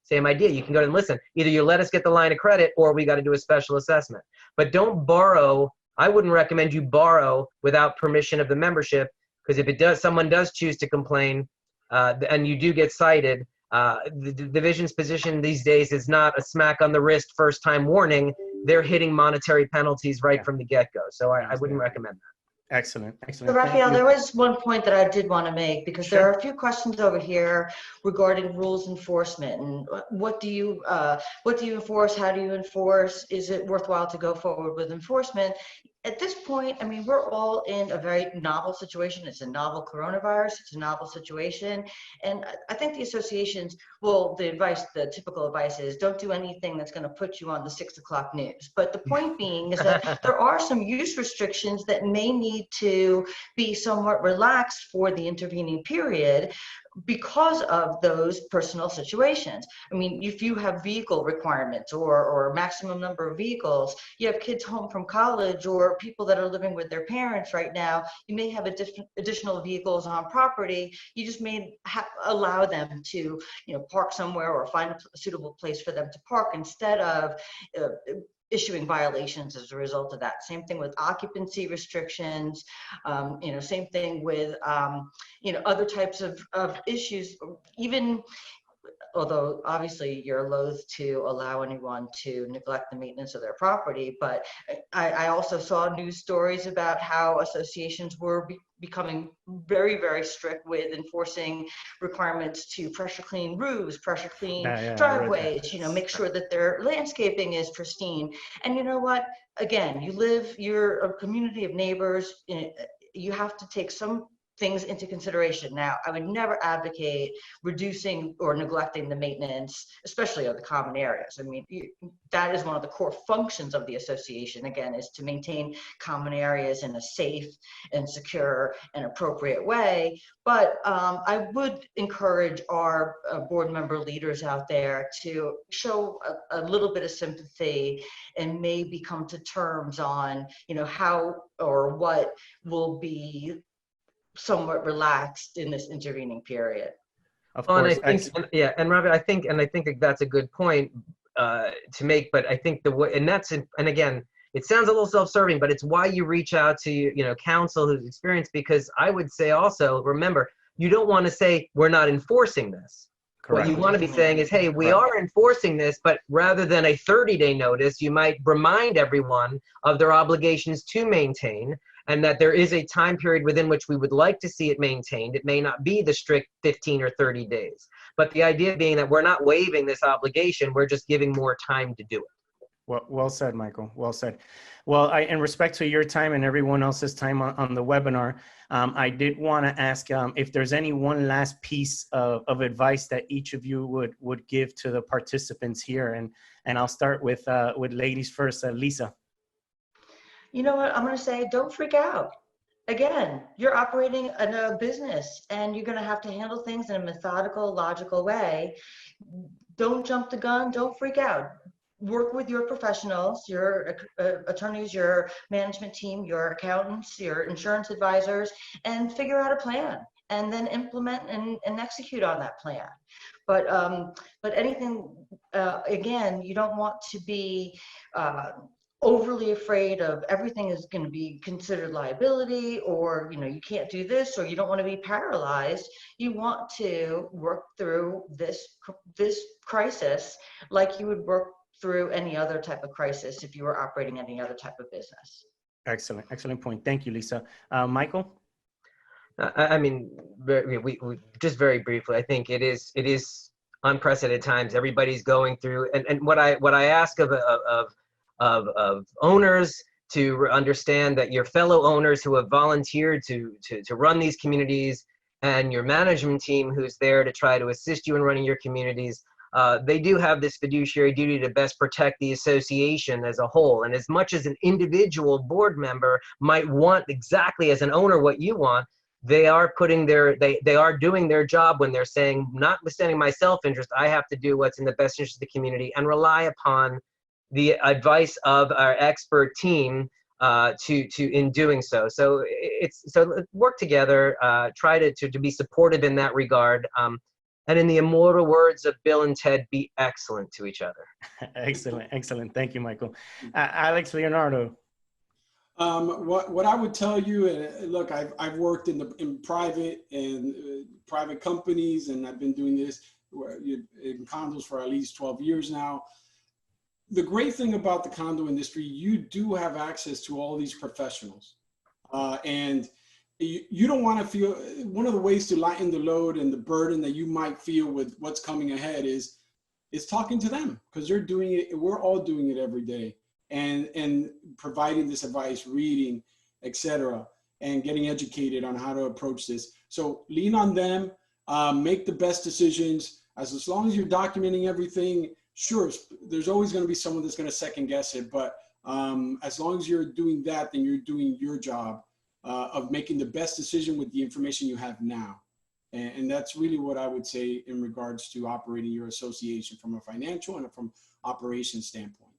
same idea. You can go and listen, either you let us get the line of credit or we got to do a special assessment. But don't borrow. I wouldn't recommend you borrow without permission of the membership, because if someone does choose to complain and you do get cited, the division's position these days is not a smack on the wrist first time warning. They're hitting monetary penalties right from the get-go. So I wouldn't recommend that. Excellent. So Rafael, there was one point that I did want to make, because there are a few questions over here regarding rules enforcement and what do you enforce? How do you enforce? Is it worthwhile to go forward with enforcement? At this point, I mean, we're all in a very novel situation. It's a novel coronavirus. It's a novel situation. And I think the associations, well, the typical advice is don't do anything that's going to put you on the 6 o'clock news. But the point being is that there are some use restrictions that may need to be somewhat relaxed for the intervening period because of those personal situations. I mean, if you have vehicle requirements or maximum number of vehicles, you have kids home from college or people that are living with their parents right now, you may have additional vehicles on property. You just may allow them to, you know, park somewhere or find a suitable place for them to park instead of issuing violations as a result of that. Same thing with occupancy restrictions, same thing with, other types of issues, even although obviously you're loath to allow anyone to neglect the maintenance of their property, but I also saw news stories about how associations were becoming very, very strict with enforcing requirements to pressure clean roofs, pressure clean driveways, make sure that their landscaping is pristine. And you know what? Again, you're a community of neighbors. You have to take some things into consideration. Now, I would never advocate reducing or neglecting the maintenance, especially of the common areas. I mean, that is one of the core functions of the association, again, is to maintain common areas in a safe and secure and appropriate way. But I would encourage our board member leaders out there to show a little bit of sympathy and maybe come to terms on, how or what will be somewhat relaxed in this intervening period. Of course. And Rafael, I think that that's a good point to make. But I think and again, it sounds a little self-serving, but it's why you reach out to counsel who's experienced. Because I would say also, remember, you don't want to say we're not enforcing this. Correct. What you want to be saying is, hey, we are enforcing this, but rather than a 30-day notice, you might remind everyone of their obligations to maintain, and that there is a time period within which we would like to see it maintained. It may not be the strict 15 or 30 days, but the idea being that we're not waiving this obligation, we're just giving more time to do it. Well said, Michael. Well said. Well, in respect to your time and everyone else's time on the webinar, I did want to ask if there's any one last piece of advice that each of you would give to the participants here. And I'll start with ladies first. Lisa. You know what I'm going to say? Don't freak out. Again, you're operating in a business and you're going to have to handle things in a methodical, logical way. Don't jump the gun. Don't freak out. Work with your professionals, your attorneys, your management team, your accountants, your insurance advisors, and figure out a plan and then implement and execute on that plan. But anything, again, you don't want to be overly afraid of everything is going to be considered liability, or you can't do this, or you don't want to be paralyzed. You want to work through this crisis like you would work through any other type of crisis if you were operating any other type of business. Excellent point. Thank you, Lisa. Michael? I mean, we just very briefly, I think it is unprecedented times. Everybody's going through, and what I ask of owners to understand that your fellow owners who have volunteered to run these communities, and your management team who's there to try to assist you in running your communities, they do have this fiduciary duty to best protect the association as a whole. And as much as an individual board member might want exactly as an owner what you want, they are doing their job when they're saying, notwithstanding my self-interest, I have to do what's in the best interest of the community and rely upon the advice of our expert team in doing so. So work together, try to be supportive in that regard. And in the immortal words of Bill and Ted, be excellent to each other. Excellent. Thank you, Michael. Alex, Leonardo. What I would tell you, and look, I've worked in private companies, and I've been doing this in condos for at least 12 years now. The great thing about the condo industry, you do have access to all these professionals, and you don't want to feel, one of the ways to lighten the load and the burden that you might feel with what's coming ahead is talking to them, because they're doing it. We're all doing it every day, and providing this advice, reading, etc., and getting educated on how to approach this. So lean on them, make the best decisions. As long as you're documenting everything, sure, there's always going to be someone that's going to second guess it, but as long as you're doing that, then you're doing your job of making the best decision with the information you have now. And that's really what I would say in regards to operating your association from a financial and from operations standpoint.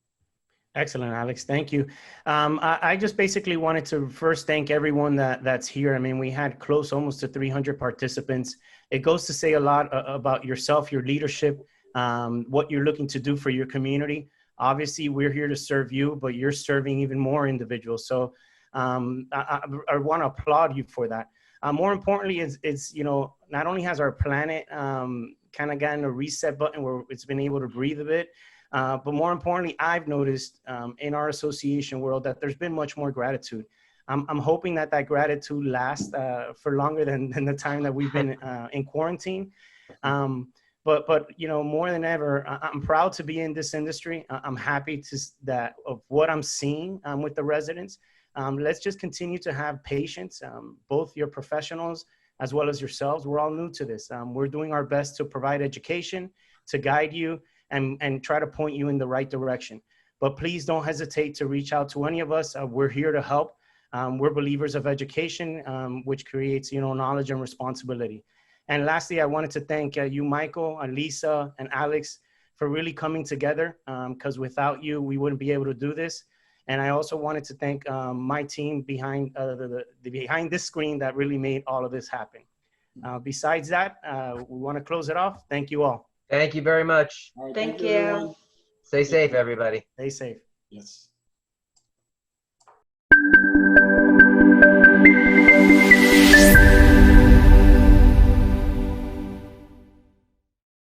Excellent, Alex. Thank you. I just basically wanted to first thank everyone that's here. I mean, we had close almost to 300 participants. It goes to say a lot about yourself, your leadership, what you're looking to do for your community. Obviously, we're here to serve you, but you're serving even more individuals. So I want to applaud you for that. More importantly, it's, you know, not only has our planet kind of gotten a reset button where it's been able to breathe a bit, but more importantly, I've noticed in our association world that there's been much more gratitude. I'm hoping that that gratitude lasts for longer than the time that we've been in quarantine. But you know, more than ever, I'm proud to be in this industry. I'm happy that of what I'm seeing with the residents. Let's just continue to have patience, both your professionals as well as yourselves. We're all new to this. We're doing our best to provide education, to guide you, and try to point you in the right direction. But please don't hesitate to reach out to any of us. We're here to help. We're believers of education, which creates, you know, knowledge and responsibility. And lastly, I wanted to thank you, Michael, and Lisa, and Alex for really coming together, because without you, we wouldn't be able to do this. And I also wanted to thank my team behind behind this screen that really made all of this happen. Besides that, we want to close it off. Thank you all. Thank you very much. All right, Thank you. everyone. Stay safe, everybody. Stay safe. Yes.